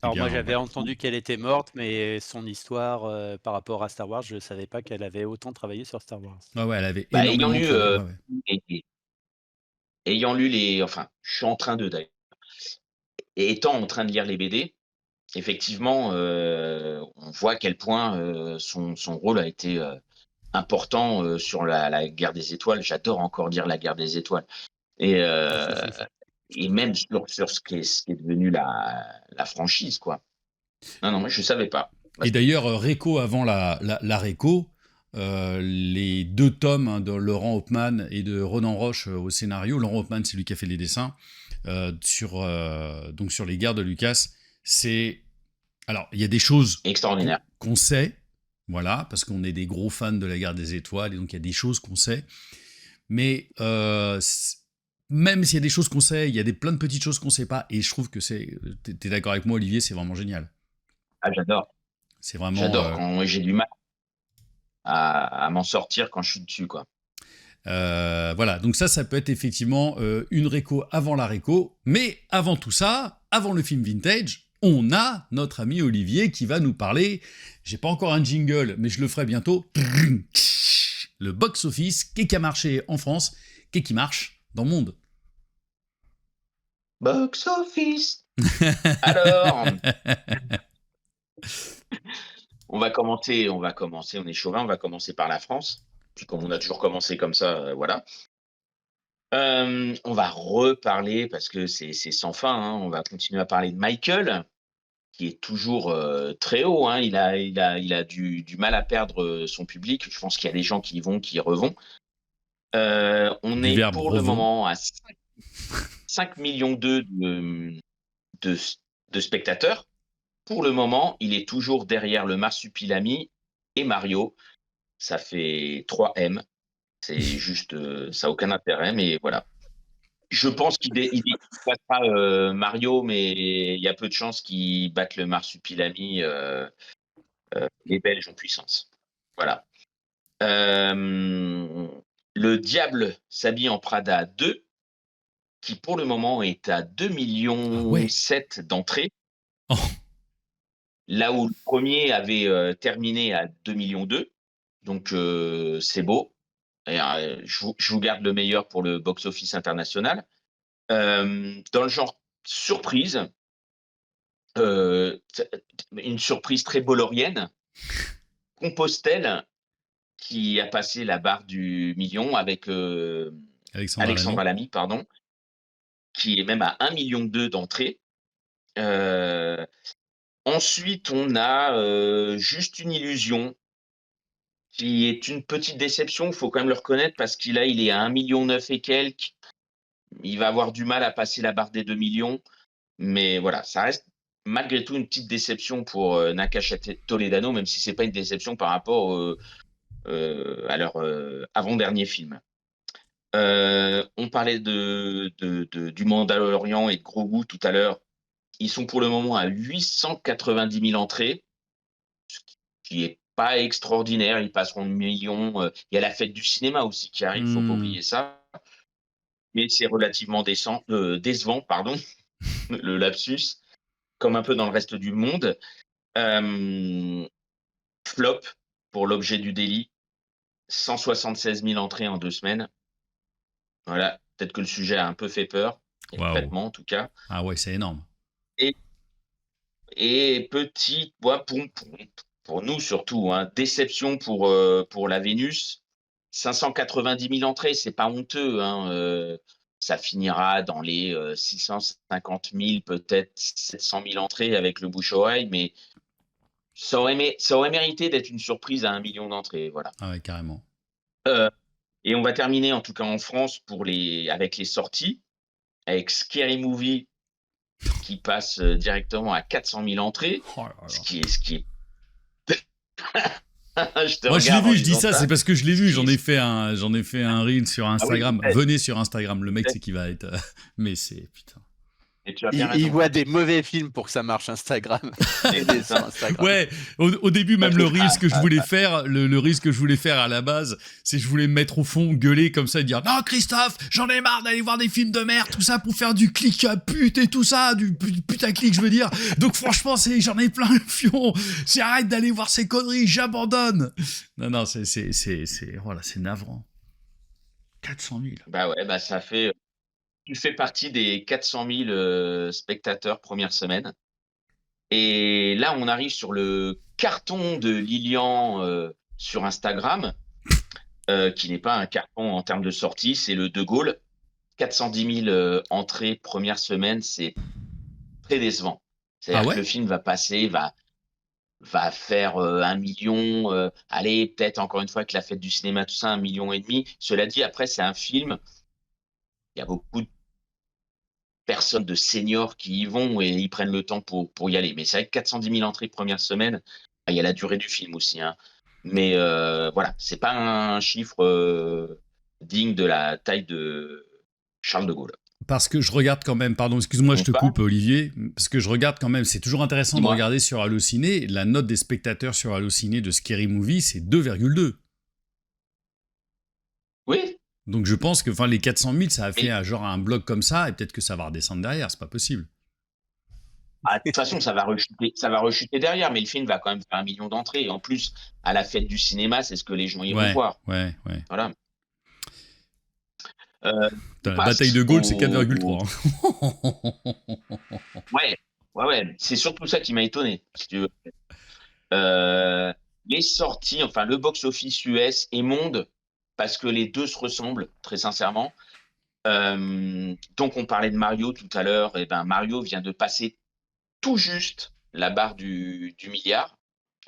Eh Alors moi, bien, j'avais voilà. entendu qu'elle était morte, mais son histoire, par rapport à Star Wars, je savais pas qu'elle avait autant travaillé sur Star Wars. Ouais, ouais, elle avait Bah, ayant énormément lu, travaillé. Ouais, ouais. et- ayant lu enfin, je suis en train de d'ailleurs, et étant en train de lire les BD, effectivement, on voit à quel point son rôle a été important sur la guerre des étoiles. J'adore encore dire la guerre des étoiles. Et, et même sur ce qui est devenu la franchise, quoi. Non, non, moi, je savais pas. Bah, Et d'ailleurs, Reco avant la Reco, les 2 tomes de Laurent Hopman et de Ronan Roche au scénario. Laurent Hopman, c'est lui qui a fait les dessins donc sur les guerres de Lucas. Alors, il y a des choses extraordinaire. qu'on sait, voilà, parce qu'on est des gros fans de la guerre des étoiles, et donc il y a des choses qu'on sait. Mais même s'il y a des choses qu'on sait, il y a plein de petites choses qu'on sait pas. Et je trouve que t'es d'accord avec moi, Olivier, c'est vraiment génial. Ah, j'adore. C'est vraiment. J'adore quand j'ai du mal à m'en sortir quand je suis dessus, quoi. Voilà, donc ça peut être effectivement une réco avant la réco, mais avant tout ça, avant le film vintage, on a notre ami Olivier qui va nous parler, j'ai pas encore un jingle, mais je le ferai bientôt, le box-office, qu'est-ce qui a marché en France, qu'est-ce qui marche dans le monde. Box office. Alors, on va commencer, on est chauvin, on va commencer par la France. Puis comme on a toujours commencé comme ça, voilà. On va reparler, parce que c'est sans fin, hein, on va continuer à parler de Michael, qui est toujours très haut, hein. Il a du mal à perdre son public. Je pense qu'il y a des gens qui y vont, qui y revont. On Du est verbe pour le revont. moment à 5 millions de spectateurs. Pour le moment, il est toujours derrière le Marsupilami et Mario. Ça fait 3 M. C'est juste, ça n'a aucun intérêt, mais voilà. Je pense qu'il battra Mario, mais il y a peu de chances qu'il batte le Marsupilami, les Belges en puissance. Voilà. Le Diable s'habille en Prada 2, qui pour le moment est à 2,7 millions d'entrées. Oh. Là où le premier avait terminé à 2,2 millions. Donc, c'est beau. Et, je vous garde le meilleur pour le box-office international. Dans le genre surprise, une surprise très bollorienne, Compostelle, qui a passé la barre du million avec Alexandre Lamy, pardon, qui est même à 1,2 million d'entrées. Ensuite, on a Juste une illusion, qui est une petite déception, il faut quand même le reconnaître, parce qu'il est à 1,9 million et quelques. Il va avoir du mal à passer la barre des 2 millions. Mais voilà, ça reste malgré tout une petite déception pour Nakash Toledano, même si c'est pas une déception par rapport à leur avant-dernier film. On parlait du Mandalorian et de Grogu tout à l'heure. Ils sont pour le moment à 890 000 entrées, ce qui est pas extraordinaire. Ils passeront le million. Il y a la fête du cinéma aussi qui arrive, faut pas oublier ça. Mais c'est relativement décevant, pardon, le lapsus, comme un peu dans le reste du monde. Flop pour L'Objet du délit, 176 000 entrées en 2 semaines. Voilà, peut-être que le sujet a un peu fait peur, et le traitement en tout cas. Ah ouais, c'est énorme. Et petit, pour nous surtout, déception pour la Vénus, 590 000 entrées, c'est pas honteux. Ça finira dans les 650 000, peut-être 700 000 entrées avec le bouche-oreille, mais ça aurait mérité d'être une surprise à 1 million d'entrées. Voilà. Ah ouais, carrément. Et on va terminer, en tout cas en France, avec les sorties, avec Scary Movie, qui passe directement à 400 000 entrées, ce qui est... Moi je l'ai vu, je dis ça, c'est parce que je l'ai vu, j'en ai fait un reel sur Instagram. Ah oui, venez sur Instagram, le mec c'est qui va être... Mais c'est... Putain. Il voit des mauvais films pour que ça marche Instagram. Ouais, au début même le reel que je voulais faire, le reel que je voulais faire à la base, c'est que je voulais me mettre au fond, gueuler comme ça et dire non Christophe, j'en ai marre d'aller voir des films de merde, tout ça pour faire du clic à pute et tout ça, du putaclic je veux dire. Donc franchement j'en ai plein le fion, j'arrête d'aller voir ces conneries, j'abandonne. Non voilà, c'est navrant. 400 000. Bah ouais, ça fait... Tu fais partie des 400 000 spectateurs première semaine. Et là, on arrive sur le carton de Lilian sur Instagram, qui n'est pas un carton en termes de sortie, c'est le De Gaulle. 410 000 entrées première semaine, c'est très décevant. C'est-à-dire que le film va passer, va faire 1 million, allez, peut-être encore une fois avec la fête du cinéma, tout ça, 1,5 million. Cela dit, après, c'est un film... Il y a beaucoup de personnes, de seniors qui y vont et ils prennent le temps pour y aller. Mais c'est vrai que 410 000 entrées première semaine, il y a la durée du film aussi. Mais voilà, c'est pas un chiffre digne de la taille de Charles de Gaulle. Parce que je regarde quand même, pardon, excuse-moi, je te coupe Olivier, parce que je regarde quand même, c'est toujours intéressant de regarder sur Allociné, la note des spectateurs sur Allociné de Scary Movie, c'est 2,2. Oui. Donc je pense que les 400 000, ça a fait un blog comme ça, et peut-être que ça va redescendre derrière, c'est pas possible. De toute façon, ça va rechuter derrière, mais le film va quand même faire 1 million d'entrées. Et en plus, à la fête du cinéma, c'est ce que les gens y vont voir. Ouais. Voilà. La bataille de Gaulle, c'est 4,3. Ouais. C'est surtout ça qui m'a étonné, si tu veux. Les sorties, le box-office US et monde, parce que les deux se ressemblent, très sincèrement. Donc, on parlait de Mario tout à l'heure. Et Mario vient de passer tout juste la barre du milliard.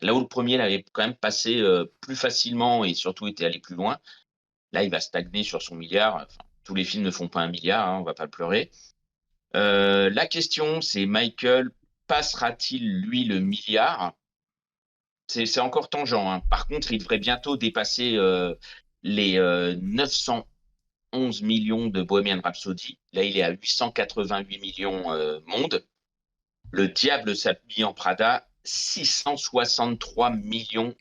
Là où le premier l'avait quand même passé plus facilement et surtout était allé plus loin. Là, il va stagner sur son milliard. Tous les films ne font pas 1 milliard, on va pas le pleurer. La question, c'est Michael, passera-t-il, lui, le milliard ? C'est encore tangent. Par contre, il devrait bientôt dépasser les 911 millions de Bohemian Rhapsody. Là, il est à 888 millions monde. Le Diable s'habille en Prada, 663 millions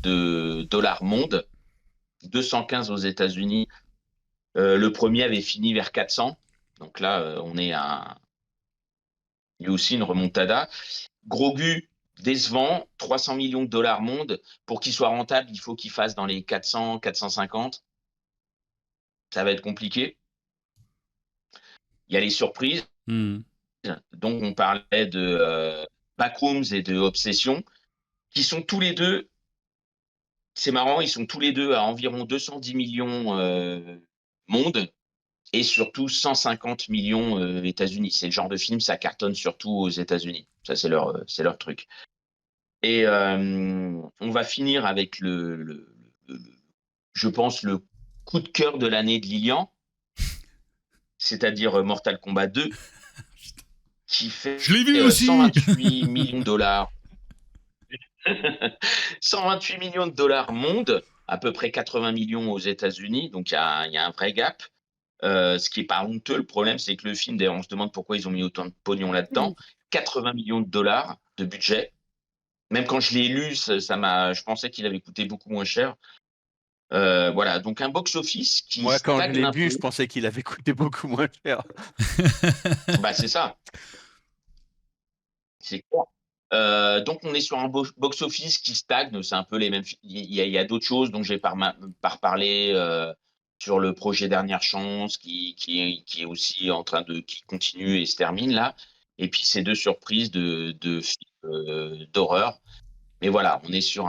de dollars monde, 215 aux États-Unis. Le premier avait fini vers 400. Donc là, on est à lui aussi une remontada. Grogu, décevant. 300 millions de dollars monde. Pour qu'il soit rentable, il faut qu'il fasse dans les 400, 450. Ça va être compliqué. Il y a les surprises. Donc, on parlait de Backrooms et de Obsession, qui sont tous les deux, c'est marrant, ils sont tous les deux à environ 210 millions monde et surtout 150 millions États-Unis. C'est le genre de film, ça cartonne surtout aux États-Unis. Ça, c'est leur truc. Et on va finir avec je pense, le coup de cœur de l'année de Lilian, c'est-à-dire Mortal Kombat 2, qui fait Je l'ai vu aussi 128 millions de dollars. 128 millions de dollars monde, à peu près 80 millions aux États-Unis, donc il y a un vrai gap. Ce qui n'est pas honteux. Le problème, c'est que le film, d'ailleurs, on se demande pourquoi ils ont mis autant de pognon là-dedans. 80 millions de dollars de budget. Même quand je l'ai lu, je pensais qu'il avait coûté beaucoup moins cher. Voilà, donc un box-office qui Moi, quand je stagne l'ai un vu, peu. je pensais qu'il avait coûté beaucoup moins cher. Bah, c'est ça. C'est clair. Donc on est sur un box-office qui stagne, c'est un peu les mêmes. Il y a d'autres choses dont j'ai pas reparlé sur le projet Dernière Chance qui est aussi en train qui continue et se termine là. Et puis ces deux surprises de films d'horreur. Mais voilà, on est sur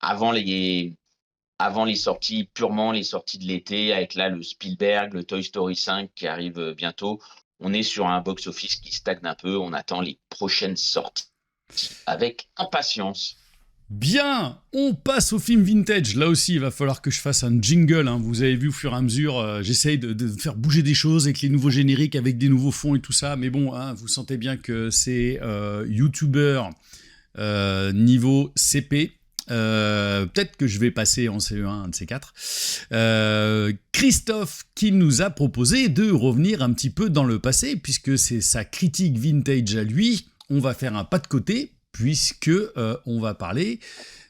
avant les sorties, purement les sorties de l'été, avec là le Spielberg, le Toy Story 5 qui arrive bientôt. On est sur un box-office qui stagne un peu. On attend les prochaines sorties avec impatience. Bien, on passe au film vintage. Là aussi, il va falloir que je fasse un jingle. Hein. Vous avez vu au fur et à mesure, j'essaye de faire bouger des choses avec les nouveaux génériques, avec des nouveaux fonds et tout ça. Mais bon, hein, vous sentez bien que c'est YouTuber niveau CP. Peut-être que je vais passer en CE1, un de ces quatre. Christophe qui nous a proposé de revenir un petit peu dans le passé, puisque c'est sa critique vintage à lui. On va faire un pas de côté, puisque on va parler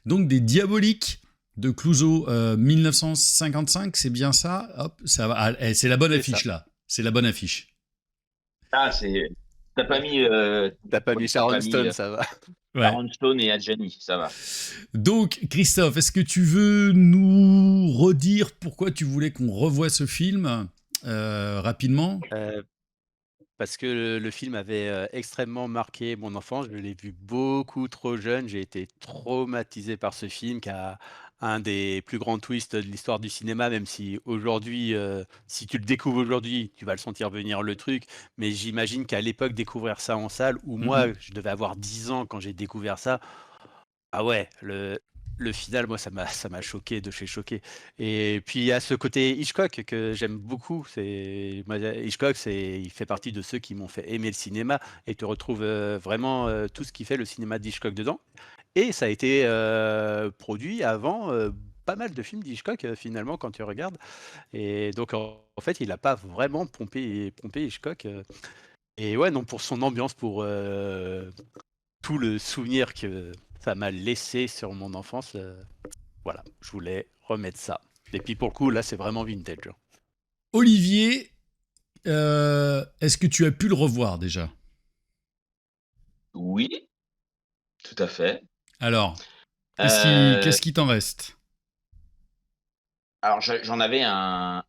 donc des Diaboliques de Clouseau 1955, c'est bien ça. Hop, ça va. Ah, c'est la bonne affiche ça. Là. C'est la bonne affiche. Ah, t'as pas mis. T'as pas mis Sharon Stone, ça va. Sharon Stone et Adjani, ça va. Donc, Christophe, est-ce que tu veux nous redire pourquoi tu voulais qu'on revoie ce film rapidement Parce que le film avait extrêmement marqué mon enfance. Je l'ai vu beaucoup trop jeune. J'ai été traumatisé par ce film qui a un des plus grands twists de l'histoire du cinéma, même si aujourd'hui, si tu le découvres aujourd'hui, tu vas le sentir venir le truc. Mais j'imagine qu'à l'époque, découvrir ça en salle, où moi, je devais avoir 10 ans quand j'ai découvert ça. Ah ouais, le final, moi, ça m'a choqué de chez choqué. Et puis, il y a ce côté Hitchcock que j'aime beaucoup. Hitchcock, il fait partie de ceux qui m'ont fait aimer le cinéma et tu retrouves vraiment tout ce qui fait le cinéma d'Hitchcock dedans. Et ça a été produit avant pas mal de films d'Hitchcock, finalement, quand tu regardes. Et donc, en fait, il n'a pas vraiment pompé Hitchcock. Et ouais, non, pour son ambiance, pour tout le souvenir que ça m'a laissé sur mon enfance. Voilà, je voulais remettre ça. Et puis pour le coup, là, c'est vraiment vintage. Olivier, est-ce que tu as pu le revoir déjà ? Oui, tout à fait. Alors, qu'est-ce qui t'en reste ? Alors, j'en avais un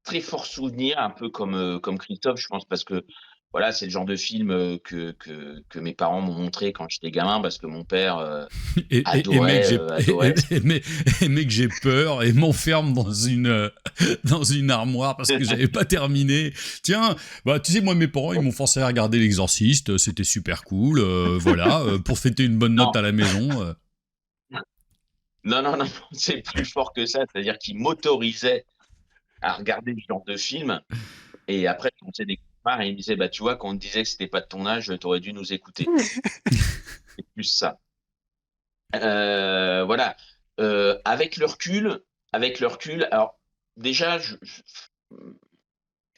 très fort souvenir, un peu comme Christophe, je pense, parce que voilà, c'est le genre de film que mes parents m'ont montré quand j'étais gamin, parce que mon père adorait. Mec, j'ai peur et m'enferme dans une armoire parce que j'avais pas terminé. Tiens, bah tu sais, moi mes parents ils m'ont forcé à regarder L'Exorciste, c'était super cool, voilà, pour fêter une bonne note à la maison. Non, c'est plus fort que ça, c'est-à-dire qu'ils m'autorisaient à regarder ce genre de film. Et après, on s'est découvert et il me disait, bah, tu vois, quand on te disait que c'était pas de ton âge, t'aurais dû nous écouter. C'est plus ça. Voilà. Avec le recul, alors, déjà,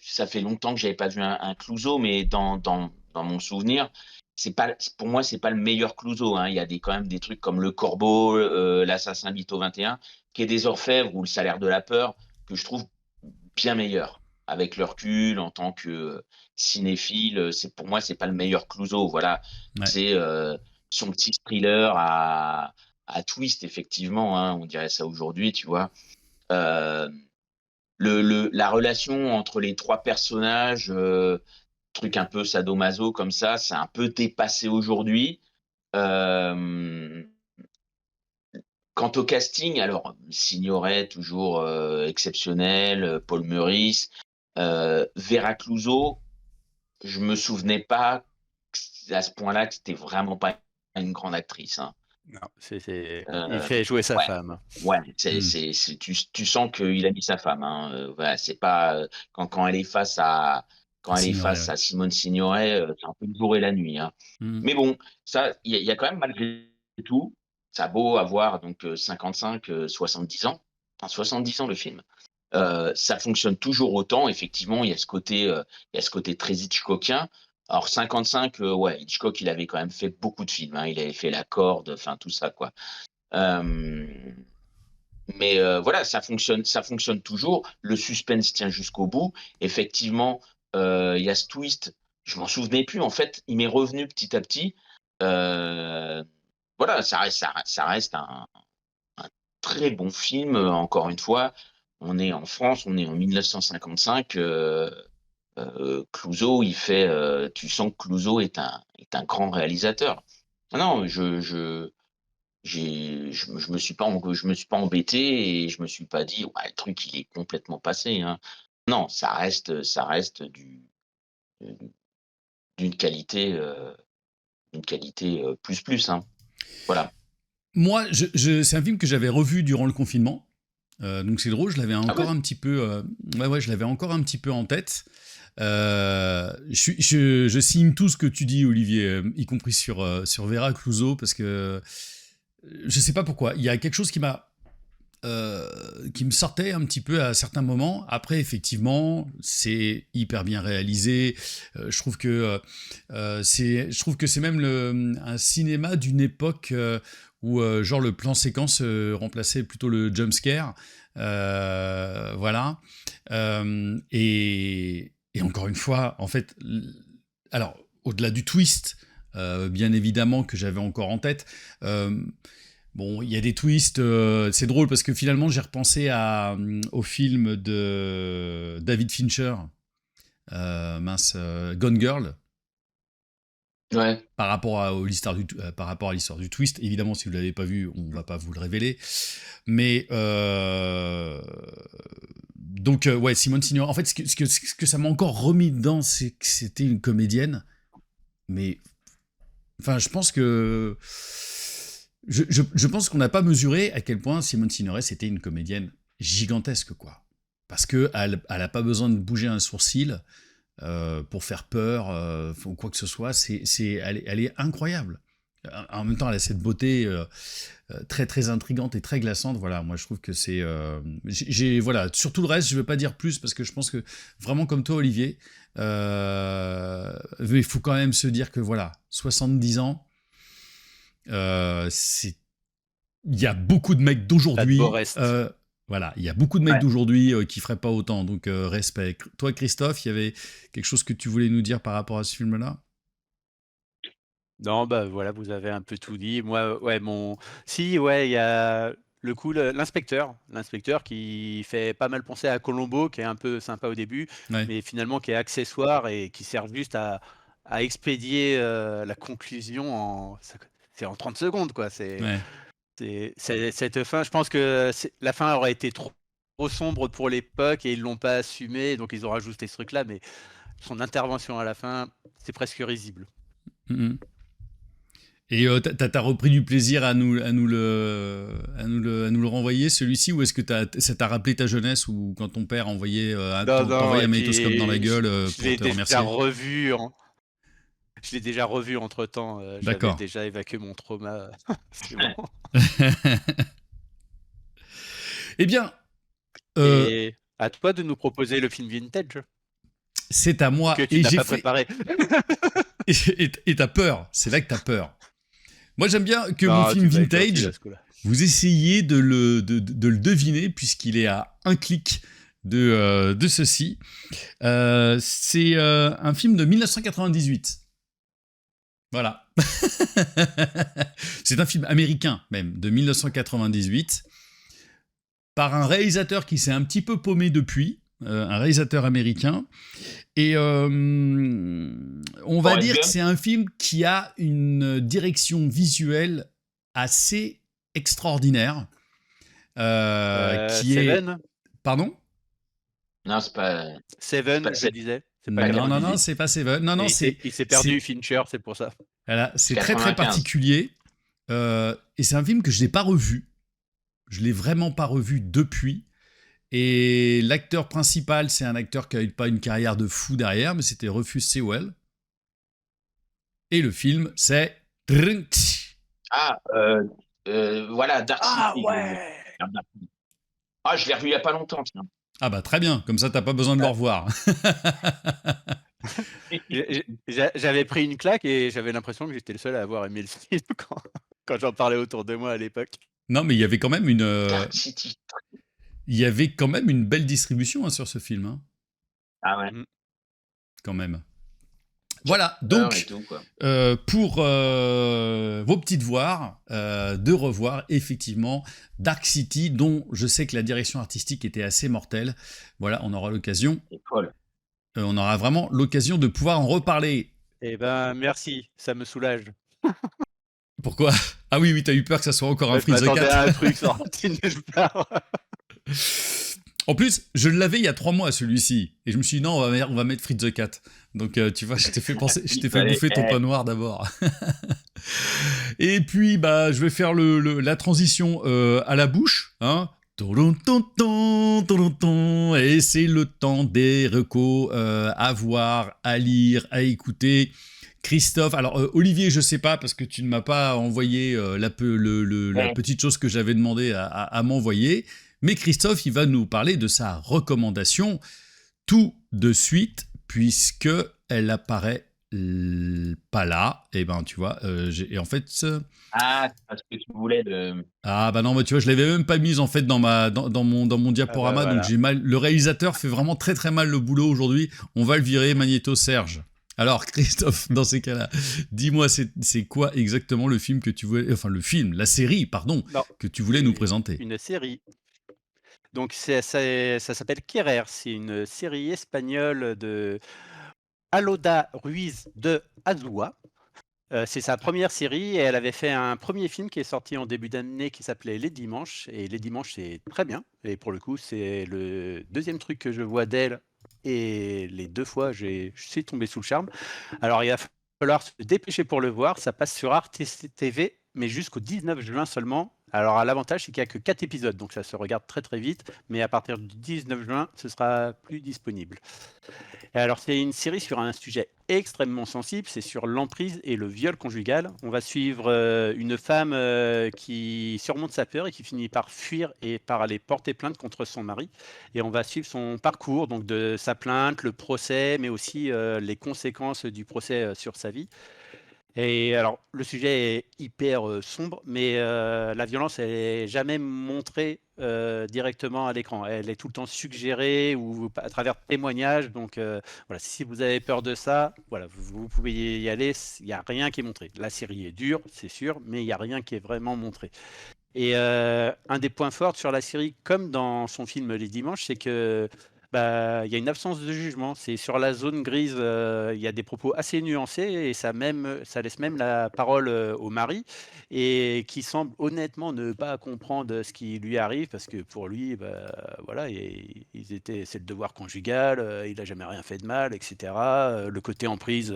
ça fait longtemps que j'avais pas vu un Clouseau, mais dans mon souvenir, pour moi, c'est pas le meilleur Clouseau, hein. Il y a quand même des trucs comme Le Corbeau, L'Assassin Vito 21, qui est des orfèvres ou Le Salaire de la peur, que je trouve bien meilleur. Avec le recul, en tant que cinéphile, pour moi, c'est pas le meilleur Clouseau. Voilà. Ouais. C'est son petit thriller à twist, effectivement, hein, on dirait ça aujourd'hui, tu vois. La relation entre les trois personnages, truc un peu sadomaso comme ça, c'est un peu dépassé aujourd'hui. Quant au casting, alors Signoret, toujours exceptionnel, Paul Meurice, Vera Clouseau, je me souvenais pas à ce point-là que c'était vraiment pas une grande actrice. Hein. Non, il fait jouer sa femme. Ouais, tu sens qu'il a mis sa femme. Hein. Voilà, c'est pas quand elle est face à à Simone Signoret, c'est un peu le jour et la nuit. Hein. Mais bon, ça, il y a quand même malgré tout, ça a beau avoir donc 55, 70 ans, enfin 70 ans le film. Ça fonctionne toujours autant. Effectivement, il y a ce côté très Hitchcockien. Alors 55, ouais, Hitchcock, il avait quand même fait beaucoup de films. Hein. Il avait fait La Corde, enfin tout ça, quoi. Mais voilà, ça fonctionne toujours. Le suspense tient jusqu'au bout. Effectivement, il y a ce twist. Je m'en souvenais plus. En fait, il m'est revenu petit à petit. Voilà, ça reste un très bon film. Encore une fois, on est en France, on est en 1955. Clouzot, tu sens que Clouzot est un grand réalisateur. Non, je me suis pas embêté et je me suis pas dit ouais, le truc il est complètement passé. Hein. Non, ça reste d'une qualité plus. Hein. Voilà. Moi, c'est un film que j'avais revu durant le confinement. Donc c'est drôle, je l'avais encore un petit peu. Je l'avais encore un petit peu en tête. Je signe tout ce que tu dis, Olivier, y compris sur Vera Clouseau, parce que je sais pas pourquoi. Il y a quelque chose qui me sortait un petit peu à certains moments. Après, effectivement, c'est hyper bien réalisé. Je trouve que c'est même un cinéma d'une époque où genre le plan séquence remplaçait plutôt le jump scare. Voilà. Et encore une fois, en fait, alors au-delà du twist, bien évidemment que j'avais encore en tête. Bon, il y a des twists, c'est drôle parce que finalement j'ai repensé au film de David Fincher, Gone Girl. Ouais. Par rapport à l'histoire du twist, évidemment si vous ne l'avez pas vu, on ne va pas vous le révéler. Mais donc ouais, Simone Signoret. En fait, ce que ça m'a encore remis dedans, c'est que c'était une comédienne. Mais enfin, je pense que je pense qu'on n'a pas mesuré à quel point Simone Signoret c'était une comédienne gigantesque, quoi. Parce que elle a pas besoin de bouger un sourcil pour faire peur ou quoi que ce soit. Elle est incroyable. En même temps, elle a cette beauté très très intrigante et très glaçante. Voilà, moi je trouve que c'est voilà, sur tout le reste, je veux pas dire plus parce que je pense que vraiment comme toi, Olivier, il faut quand même se dire que voilà, 70 ans. Il y a beaucoup de mecs d'aujourd'hui. Voilà, il y a beaucoup de mecs d'aujourd'hui qui feraient pas autant, donc respect. Toi, Christophe, il y avait quelque chose que tu voulais nous dire par rapport à ce film-là ? Non, bah voilà, vous avez un peu tout dit. Moi, ouais, il y a le coup, l'inspecteur qui fait pas mal penser à Columbo, qui est un peu sympa au début, mais finalement qui est accessoire et qui sert juste à expédier la conclusion c'est en 30 secondes, quoi. Cette fin, je pense que la fin aurait été trop sombre pour l'époque et ils l'ont pas assumé, donc ils ont rajouté ce truc-là, mais son intervention à la fin, c'est presque risible. Mm-hmm. Et t'as repris du plaisir à nous le renvoyer, celui-ci, ou est-ce que ça t'a rappelé ta jeunesse où quand ton père envoyait un magnétoscope dans la gueule pour te remercier ? Je l'ai déjà revu entre-temps. J'avais déjà évacué mon trauma. C'est bon. Eh bien... Et à toi de nous proposer le film vintage. C'est à moi. Que tu n'as pas préparé. Et t'as peur. C'est là que t'as peur. Moi, j'aime bien que mon film vintage, vous essayiez de le deviner, puisqu'il est à un clic de ceci. C'est un film de 1998. Voilà. C'est un film américain, même, de 1998, par un réalisateur qui s'est un petit peu paumé depuis, un réalisateur américain. Et on va dire que c'est un film qui a une direction visuelle assez extraordinaire. Qui Seven est... Pardon ? Non, c'est pas... Seven, je disais. Non, c'est pas Seven. Non, il s'est perdu, Fincher, c'est pour ça. Voilà, c'est très très particulier. Et c'est un film que je n'ai pas revu. Je l'ai vraiment pas revu depuis. Et l'acteur principal, c'est un acteur qui n'a pas une carrière de fou derrière, mais c'était Rufus Sewell. Et le film, c'est... voilà, Dark City. Ah ouais. Ah, je l'ai revu il y a pas longtemps, tiens. Ah bah très bien, comme ça t'as pas besoin de le revoir. J'avais pris une claque et j'avais l'impression que j'étais le seul à avoir aimé le film quand j'en parlais autour de moi à l'époque. Non, mais il y avait quand même une... Dark City. Il y avait quand même une belle distribution sur ce film. Hein. Ah ouais. Quand même. Voilà, donc tout, quoi. Pour vos petites voix, de revoir effectivement Dark City, dont je sais que la direction artistique était assez mortelle. Voilà, on aura l'occasion. On aura vraiment l'occasion de pouvoir en reparler. Eh ben, merci, ça me soulage. Pourquoi ? Ah oui, t'as eu peur que ça soit encore un Fritz the Cat. Je m'attendais à un truc sorti de nulle part. En plus, je l'avais il y a 3 mois celui-ci, et je me suis dit non, on va mettre Fritz the Cat. Donc tu vois, je t'ai fait bouffer ton pain noir d'abord. Et puis je vais faire la transition à la bouche, hein. Et c'est le temps des recos à voir, à lire, à écouter. Christophe, alors Olivier, je sais pas parce que tu ne m'as pas envoyé la petite chose que j'avais demandé à m'envoyer. Mais Christophe, il va nous parler de sa recommandation tout de suite, puisque elle apparaît pas là. Et ben, tu vois, et en fait... Ah, c'est parce que tu voulais de... Ah bah non, mais tu vois, je l'avais même pas mise en fait dans mon diaporama, voilà. Donc j'ai mal. Le réalisateur fait vraiment très très mal le boulot aujourd'hui. On va le virer, Magnéto Serge. Alors Christophe, dans ces cas-là, dis-moi, c'est quoi exactement le film que tu voulais, enfin la série, pardon, que tu voulais nous présenter. Une série. Donc ça s'appelle Querer, c'est une série espagnole de Aloda Ruiz de Azua. C'est sa première série et elle avait fait un premier film qui est sorti en début d'année qui s'appelait Les Dimanches. Et Les Dimanches, c'est très bien. Et pour le coup, c'est le deuxième truc que je vois d'elle. Et les 2 fois, je suis tombé sous le charme. Alors, il va falloir se dépêcher pour le voir. Ça passe sur Arte TV, mais jusqu'au 19 juin seulement. Alors, l'avantage, c'est qu'il n'y a que 4 épisodes, donc ça se regarde très très vite. Mais à partir du 19 juin, ce sera plus disponible. Et alors, c'est une série sur un sujet extrêmement sensible, c'est sur l'emprise et le viol conjugal. On va suivre une femme qui surmonte sa peur et qui finit par fuir et par aller porter plainte contre son mari. Et on va suivre son parcours, donc de sa plainte, le procès, mais aussi les conséquences du procès sur sa vie. Et alors, le sujet est hyper sombre, mais la violence, elle n'est jamais montrée directement à l'écran. Elle est tout le temps suggérée ou à travers témoignages. Donc, voilà, si vous avez peur de ça, voilà, vous pouvez y aller. Il n'y a rien qui est montré. La série est dure, c'est sûr, mais il n'y a rien qui est vraiment montré. Et un des points forts sur la série, comme dans son film Les Dimanches, c'est que il y a une absence de jugement. C'est sur la zone grise, il y a des propos assez nuancés et ça laisse même la parole au mari et qui semble honnêtement ne pas comprendre ce qui lui arrive parce que pour lui, voilà, c'est le devoir conjugal, il n'a jamais rien fait de mal, etc. Le côté emprise,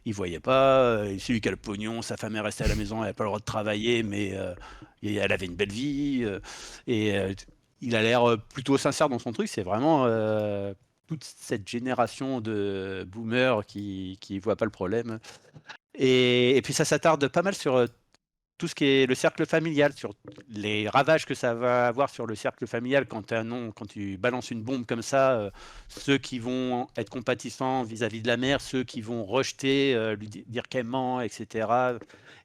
il voyait pas. Celui qui a le pognon, sa femme est restée à la maison, elle n'avait pas le droit de travailler, mais elle avait une belle vie. Il a l'air plutôt sincère dans son truc. C'est vraiment toute cette génération de boomers qui ne voient pas le problème. Et puis ça s'attarde pas mal sur tout ce qui est le cercle familial, sur les ravages que ça va avoir sur le cercle familial quand tu balances une bombe comme ça, ceux qui vont être compatissants vis-à-vis de la mère, ceux qui vont rejeter, lui dire qu'elle ment, etc.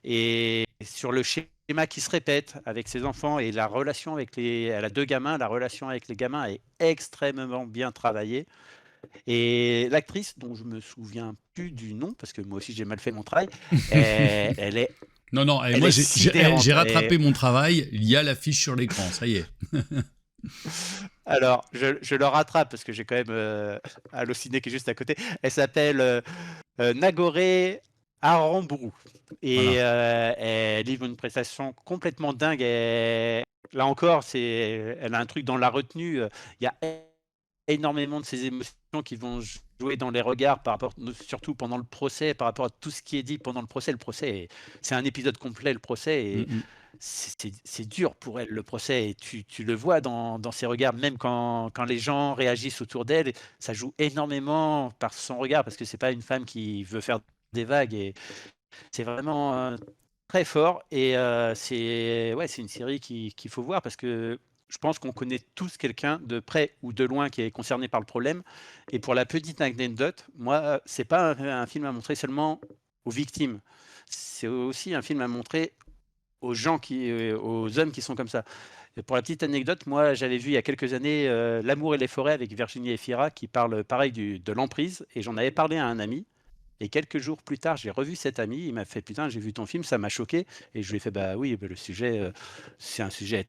Et sur le schéma qui se répète avec ses enfants et la relation elle a 2 gamins, la relation avec les gamins est extrêmement bien travaillée. Et l'actrice, dont je me souviens plus du nom, parce que moi aussi j'ai mal fait mon travail, elle est Non, elle moi est j'ai sidérante. rattrapé mon travail, il y a l'affiche sur l'écran, ça y est. Alors, je le rattrape parce que j'ai quand même Allociné qui est juste à côté. Elle s'appelle Nagore Aramburu. Et Voilà. elle livre une prestation complètement dingue. Là encore, elle a un truc dans la retenue. Il y a énormément de ces émotions qui vont jouer dans les regards, surtout pendant le procès, par rapport à tout ce qui est dit pendant le procès. C'est un épisode complet, le procès, et c'est dur pour elle, le procès, et tu le vois dans ses regards, même quand les gens réagissent autour d'elle, ça joue énormément par son regard, parce que c'est pas une femme qui veut faire des vagues, et c'est vraiment très fort, et c'est une série qu'il faut voir, parce que je pense qu'on connaît tous quelqu'un de près ou de loin qui est concerné par le problème. Et pour la petite anecdote, moi, c'est pas un film à montrer seulement aux victimes. C'est aussi un film à montrer aux aux hommes qui sont comme ça. Et pour la petite anecdote, moi, j'avais vu il y a quelques années L'amour et les forêts avec Virginie Efira, qui parle pareil de l'emprise, et j'en avais parlé à un ami. Et quelques jours plus tard, j'ai revu cet ami. Il m'a fait putain, j'ai vu ton film, ça m'a choqué. Et je lui ai fait bah oui, le sujet, c'est un sujet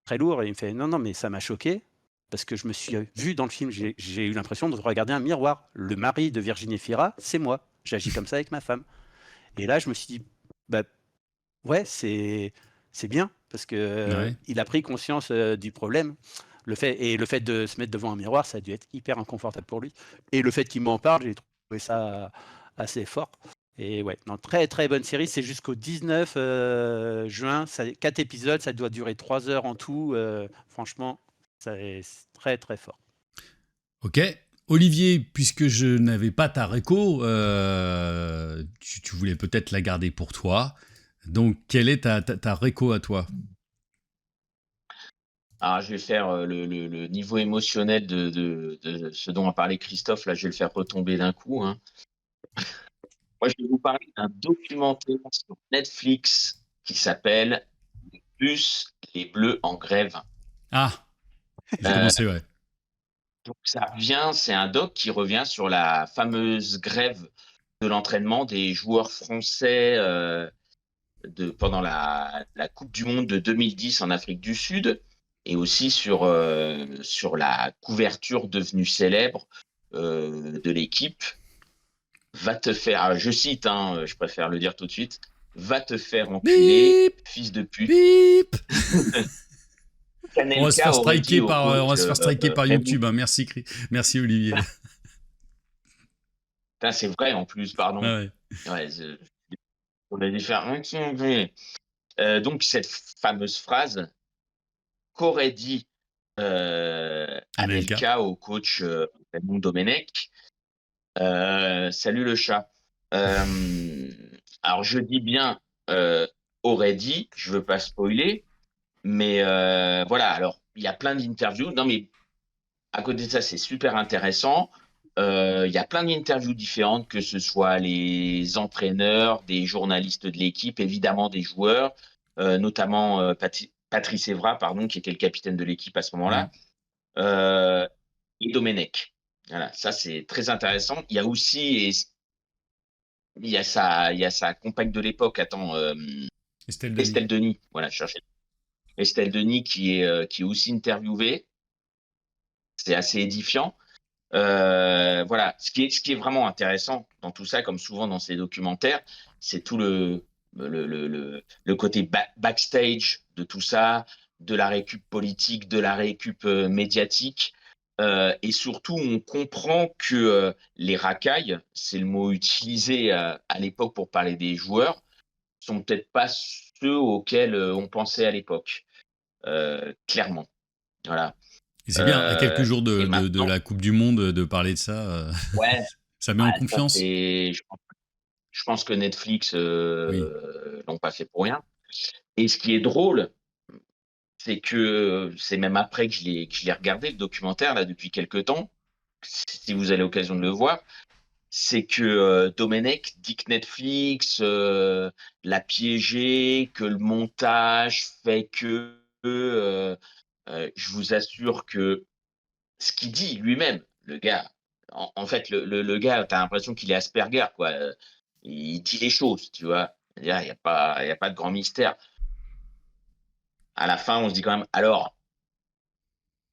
très lourd. Et il me fait non, non, mais ça m'a choqué parce que je me suis vu dans le film. J'ai eu l'impression de regarder un miroir. Le mari de Virginie Fira, c'est moi. J'agis comme ça avec ma femme. Et là, je me suis dit bah ouais, c'est bien parce que Ouais. il a pris conscience du problème. Le fait de se mettre devant un miroir, ça a dû être hyper inconfortable pour lui. Et le fait qu'il m'en parle, j'ai trouvé ça assez fort. Et ouais, non, très très bonne série. C'est jusqu'au 19 juin. 4 épisodes, ça doit durer 3 heures en tout. Franchement, c'est très très fort. Ok. Olivier, puisque je n'avais pas ta réco, tu voulais peut-être la garder pour toi. Donc, quelle est ta réco à toi? Alors, je vais faire le niveau émotionnel de ce dont a parlé Christophe. Là, je vais le faire retomber d'un coup, hein. Moi, je vais vous parler d'un documentaire sur Netflix qui s'appelle Plus les Bleus en grève. Ah, j'ai Euh, commencé, ouais. donc, c'est un doc qui revient sur la fameuse grève de l'entraînement des joueurs français pendant la Coupe du Monde de 2010 en Afrique du Sud, et aussi sur la couverture devenue célèbre de l'équipe. Va te faire, je cite, hein, je préfère le dire tout de suite, va te faire enculer, Bip, fils de pute. bip. On va se Kanelka faire aurait dit striker au on va coach se faire striker par Raymond. YouTube. Hein. Merci Olivier. C'est vrai en plus, pardon. Ouais. Ouais, on a dû faire donc cette fameuse phrase qu'aurait dit Anelka. Anelka au coach Raymond Domenech. Salut le chat. Alors je dis bien aurait dit, je veux pas spoiler, mais voilà. Alors il y a plein d'interviews. Non mais à côté de ça, c'est super intéressant. Il y a plein d'interviews différentes, que ce soit les entraîneurs, des journalistes de l'équipe, évidemment des joueurs, notamment Patrice Evra, pardon, qui était le capitaine de l'équipe à ce moment-là, et Domenech. Voilà, ça c'est très intéressant. Il y a aussi, il y a sa compagne de l'époque, Estelle Denis. Estelle Denis. Voilà, je cherchais. Estelle Denis qui est aussi interviewée. C'est assez édifiant. Voilà, ce qui est vraiment intéressant dans tout ça, comme souvent dans ces documentaires, c'est tout le côté backstage de tout ça, de la récup politique, de la récup médiatique. Et surtout, on comprend que les racailles, c'est le mot utilisé à l'époque pour parler des joueurs, sont peut-être pas ceux auxquels on pensait à l'époque, clairement. Voilà. Et c'est bien, à quelques jours Et de maintenant, la Coupe du Monde, de parler de ça, ouais, ça met en ça confiance. je pense que Netflix Oui. l'ont pas fait pour rien. Et ce qui est drôle, c'est que c'est même après que je l'ai regardé le documentaire là depuis quelques temps. Si vous avez l'occasion de le voir, c'est que Domenech dit que Netflix l'a piégé, que le montage fait que je vous assure que ce qu'il dit lui-même, le gars, en fait, le gars, tu as l'impression qu'il est Asperger, quoi. Il dit les choses, tu vois? C'est-à-dire, il y a pas de grand mystère. À la fin, on se dit quand même: «Alors,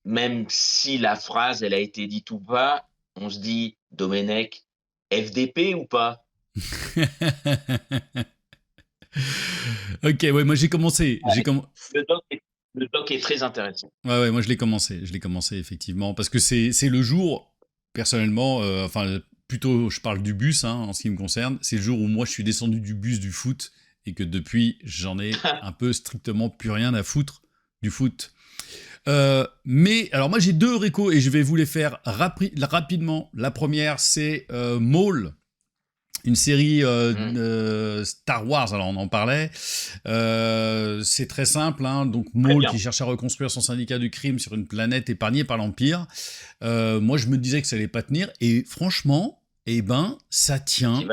même si la phrase, elle a été dite ou pas», on se dit: «Domenech, FDP ou pas?» Ok, ouais, moi j'ai commencé. Ouais, le doc est très intéressant. Ouais, moi je l'ai commencé effectivement, parce que c'est le jour, personnellement, enfin plutôt je parle du bus, hein, en ce qui me concerne, c'est le jour où moi je suis descendu du bus du foot, et que depuis j'en ai un peu strictement plus rien à foutre du foot. Mais alors moi j'ai 2 récos et je vais vous les faire rapidement. La première c'est Maul, une série Star Wars, alors on en parlait. C'est très simple, hein. Donc Maul qui cherche à reconstruire son syndicat du crime sur une planète épargnée par l'Empire. Moi je me disais que ça allait pas tenir, et franchement, eh ben ça tient.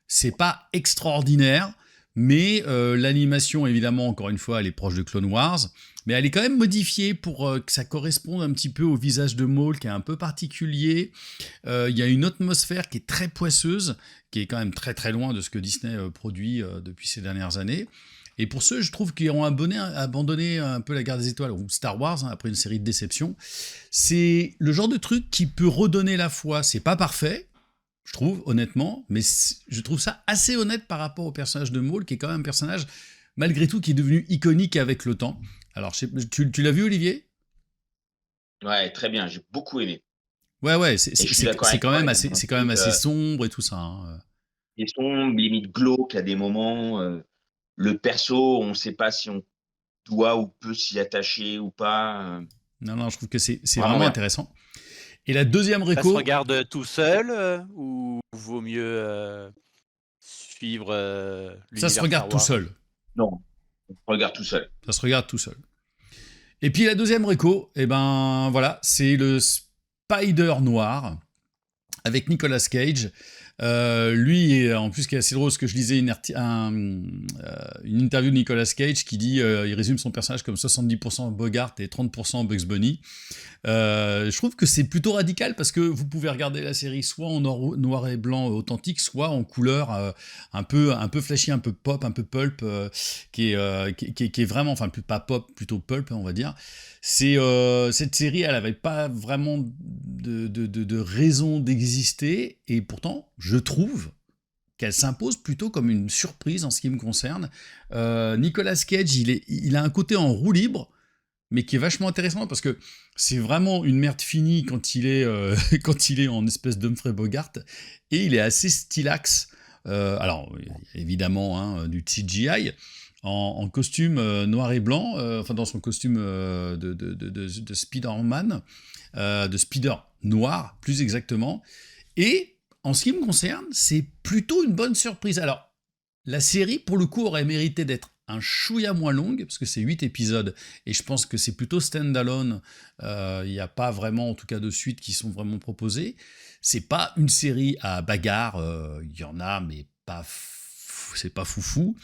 C'est pas extraordinaire, mais l'animation, évidemment, encore une fois, elle est proche de Clone Wars, mais elle est quand même modifiée pour que ça corresponde un petit peu au visage de Maul, qui est un peu particulier. Il y a une atmosphère qui est très poisseuse, qui est quand même très très loin de ce que Disney produit depuis ces dernières années. Et pour ceux, je trouve, qui ont abandonné un peu la Guerre des Étoiles, ou Star Wars, hein, après une série de déceptions, c'est le genre de truc qui peut redonner la foi. C'est pas parfait, je trouve, honnêtement, mais je trouve ça assez honnête par rapport au personnage de Maul, qui est quand même un personnage, malgré tout, qui est devenu iconique avec le temps. Alors, tu l'as vu, Olivier ? Ouais, très bien, j'ai beaucoup aimé. Ouais, c'est quand même assez sombre et tout ça. Hein. C'est sombre, limite glauque à des moments. Le perso, on ne sait pas si on doit ou peut s'y attacher ou pas. Non, je trouve que c'est vraiment intéressant. Et la deuxième réco... Ça se regarde tout seul ou vaut mieux suivre l'univers Ça se regarde tout seul. Non, ça se regarde tout seul. Ça se regarde tout seul. Et puis la deuxième réco, eh ben voilà, c'est le Spider Noir avec Nicolas Cage. Lui, en plus, ce qui est assez drôle, ce que je lisais une interview de Nicolas Cage qui dit, il résume son personnage comme 70% Bogart et 30% Bugs Bunny. Je trouve que c'est plutôt radical, parce que vous pouvez regarder la série soit en noir et blanc authentique, soit en couleur un peu flashy, un peu pop, un peu pulp, qui est vraiment, enfin pas pop, plutôt pulp, on va dire. Cette série, elle n'avait pas vraiment de raison d'exister, et pourtant je trouve qu'elle s'impose plutôt comme une surprise en ce qui me concerne. Nicolas Cage, il a un côté en roue libre, mais qui est vachement intéressant, parce que c'est vraiment une merde finie quand il est en espèce d'Humphrey Bogart, et il est assez stylax. Alors évidemment, hein, du CGI en costume noir et blanc, enfin dans son costume de Spider-Man, de Spider noir plus exactement. Et en ce qui me concerne, c'est plutôt une bonne surprise. Alors la série, pour le coup, aurait mérité d'être un chouïa moins longue, parce que c'est 8 épisodes, et je pense que c'est plutôt stand-alone. Il n'y a pas vraiment, en tout cas, de suites qui sont vraiment proposées. C'est pas une série à bagarre, il y en a, mais c'est pas foufou.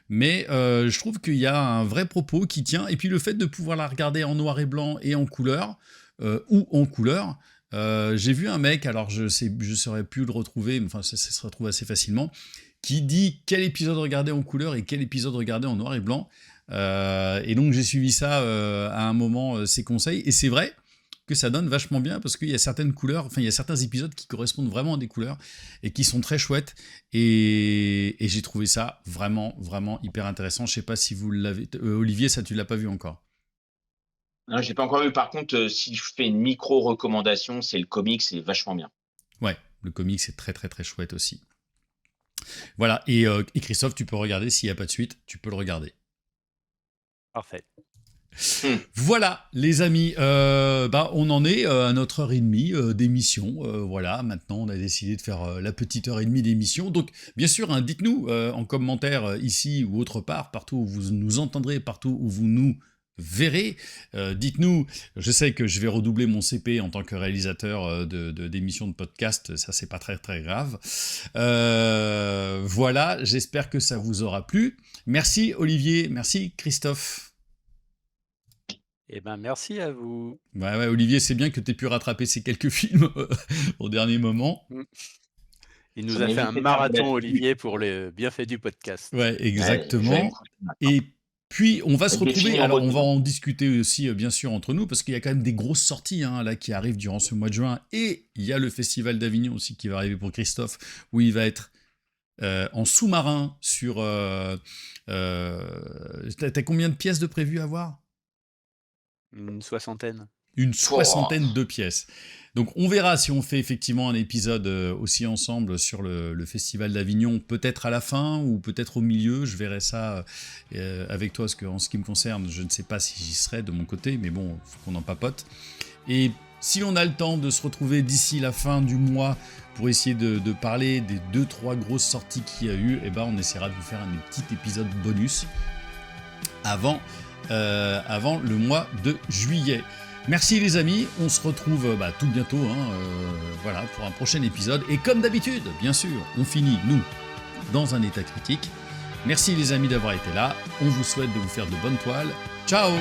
Mais je trouve qu'il y a un vrai propos qui tient, et puis le fait de pouvoir la regarder en noir et blanc et en couleur, ou en couleur. J'ai vu un mec, alors je saurais plus le retrouver, mais enfin ça se retrouve assez facilement, qui dit quel épisode regarder en couleur et quel épisode regarder en noir et blanc. Et donc j'ai suivi ça à un moment, ses conseils, et c'est vrai que ça donne vachement bien, parce qu'il y a certaines couleurs, enfin il y a certains épisodes qui correspondent vraiment à des couleurs et qui sont très chouettes, et j'ai trouvé ça vraiment hyper intéressant. Je sais pas si vous l'avez... Olivier, ça tu l'as pas vu encore? Non, j'ai pas encore vu. Par contre, si je fais une micro-recommandation, c'est le comics, c'est vachement bien. Ouais, le comics c'est très chouette aussi. Voilà, et Christophe, tu peux regarder, s'il n'y a pas de suite, tu peux le regarder. Parfait. Voilà, les amis, on en est à notre heure et demie d'émission. Voilà, maintenant on a décidé de faire la petite heure et demie d'émission. Donc, bien sûr, hein, dites-nous en commentaire ici ou autre part, partout où vous nous entendrez, partout où vous nous verrez. Dites-nous, je sais que je vais redoubler mon CP en tant que réalisateur d'émissions de podcast, ça c'est pas très grave. Voilà, j'espère que ça vous aura plu. Merci Olivier, merci Christophe. Eh ben, merci à vous. Ouais, Olivier, c'est bien que tu aies pu rattraper ces quelques films au dernier moment. Il nous a fait un marathon, Olivier, pour les bienfaits du podcast. Ouais, exactement. Et puis, on va se retrouver. Alors, on va en discuter aussi, bien sûr, entre nous, parce qu'il y a quand même des grosses sorties là, qui arrivent durant ce mois de juin. Et il y a le Festival d'Avignon aussi qui va arriver pour Christophe, où il va être en sous-marin sur... T'as combien de pièces de prévues à voir ? Une soixantaine. Une soixantaine de pièces. Donc on verra si on fait effectivement un épisode aussi ensemble sur le Festival d'Avignon, peut-être à la fin ou peut-être au milieu, je verrai ça avec toi, parce qu'en ce qui me concerne, je ne sais pas si j'y serai de mon côté, mais bon, il faut qu'on en papote. Et si on a le temps de se retrouver d'ici la fin du mois pour essayer de parler des 2-3 grosses sorties qu'il y a eu, eh ben on essaiera de vous faire un petit épisode bonus avant le mois de juillet. Merci les amis, on se retrouve tout bientôt voilà, pour un prochain épisode. Et comme d'habitude, bien sûr, on finit, nous, dans un état critique. Merci les amis d'avoir été là, on vous souhaite de vous faire de bonnes toiles. Ciao.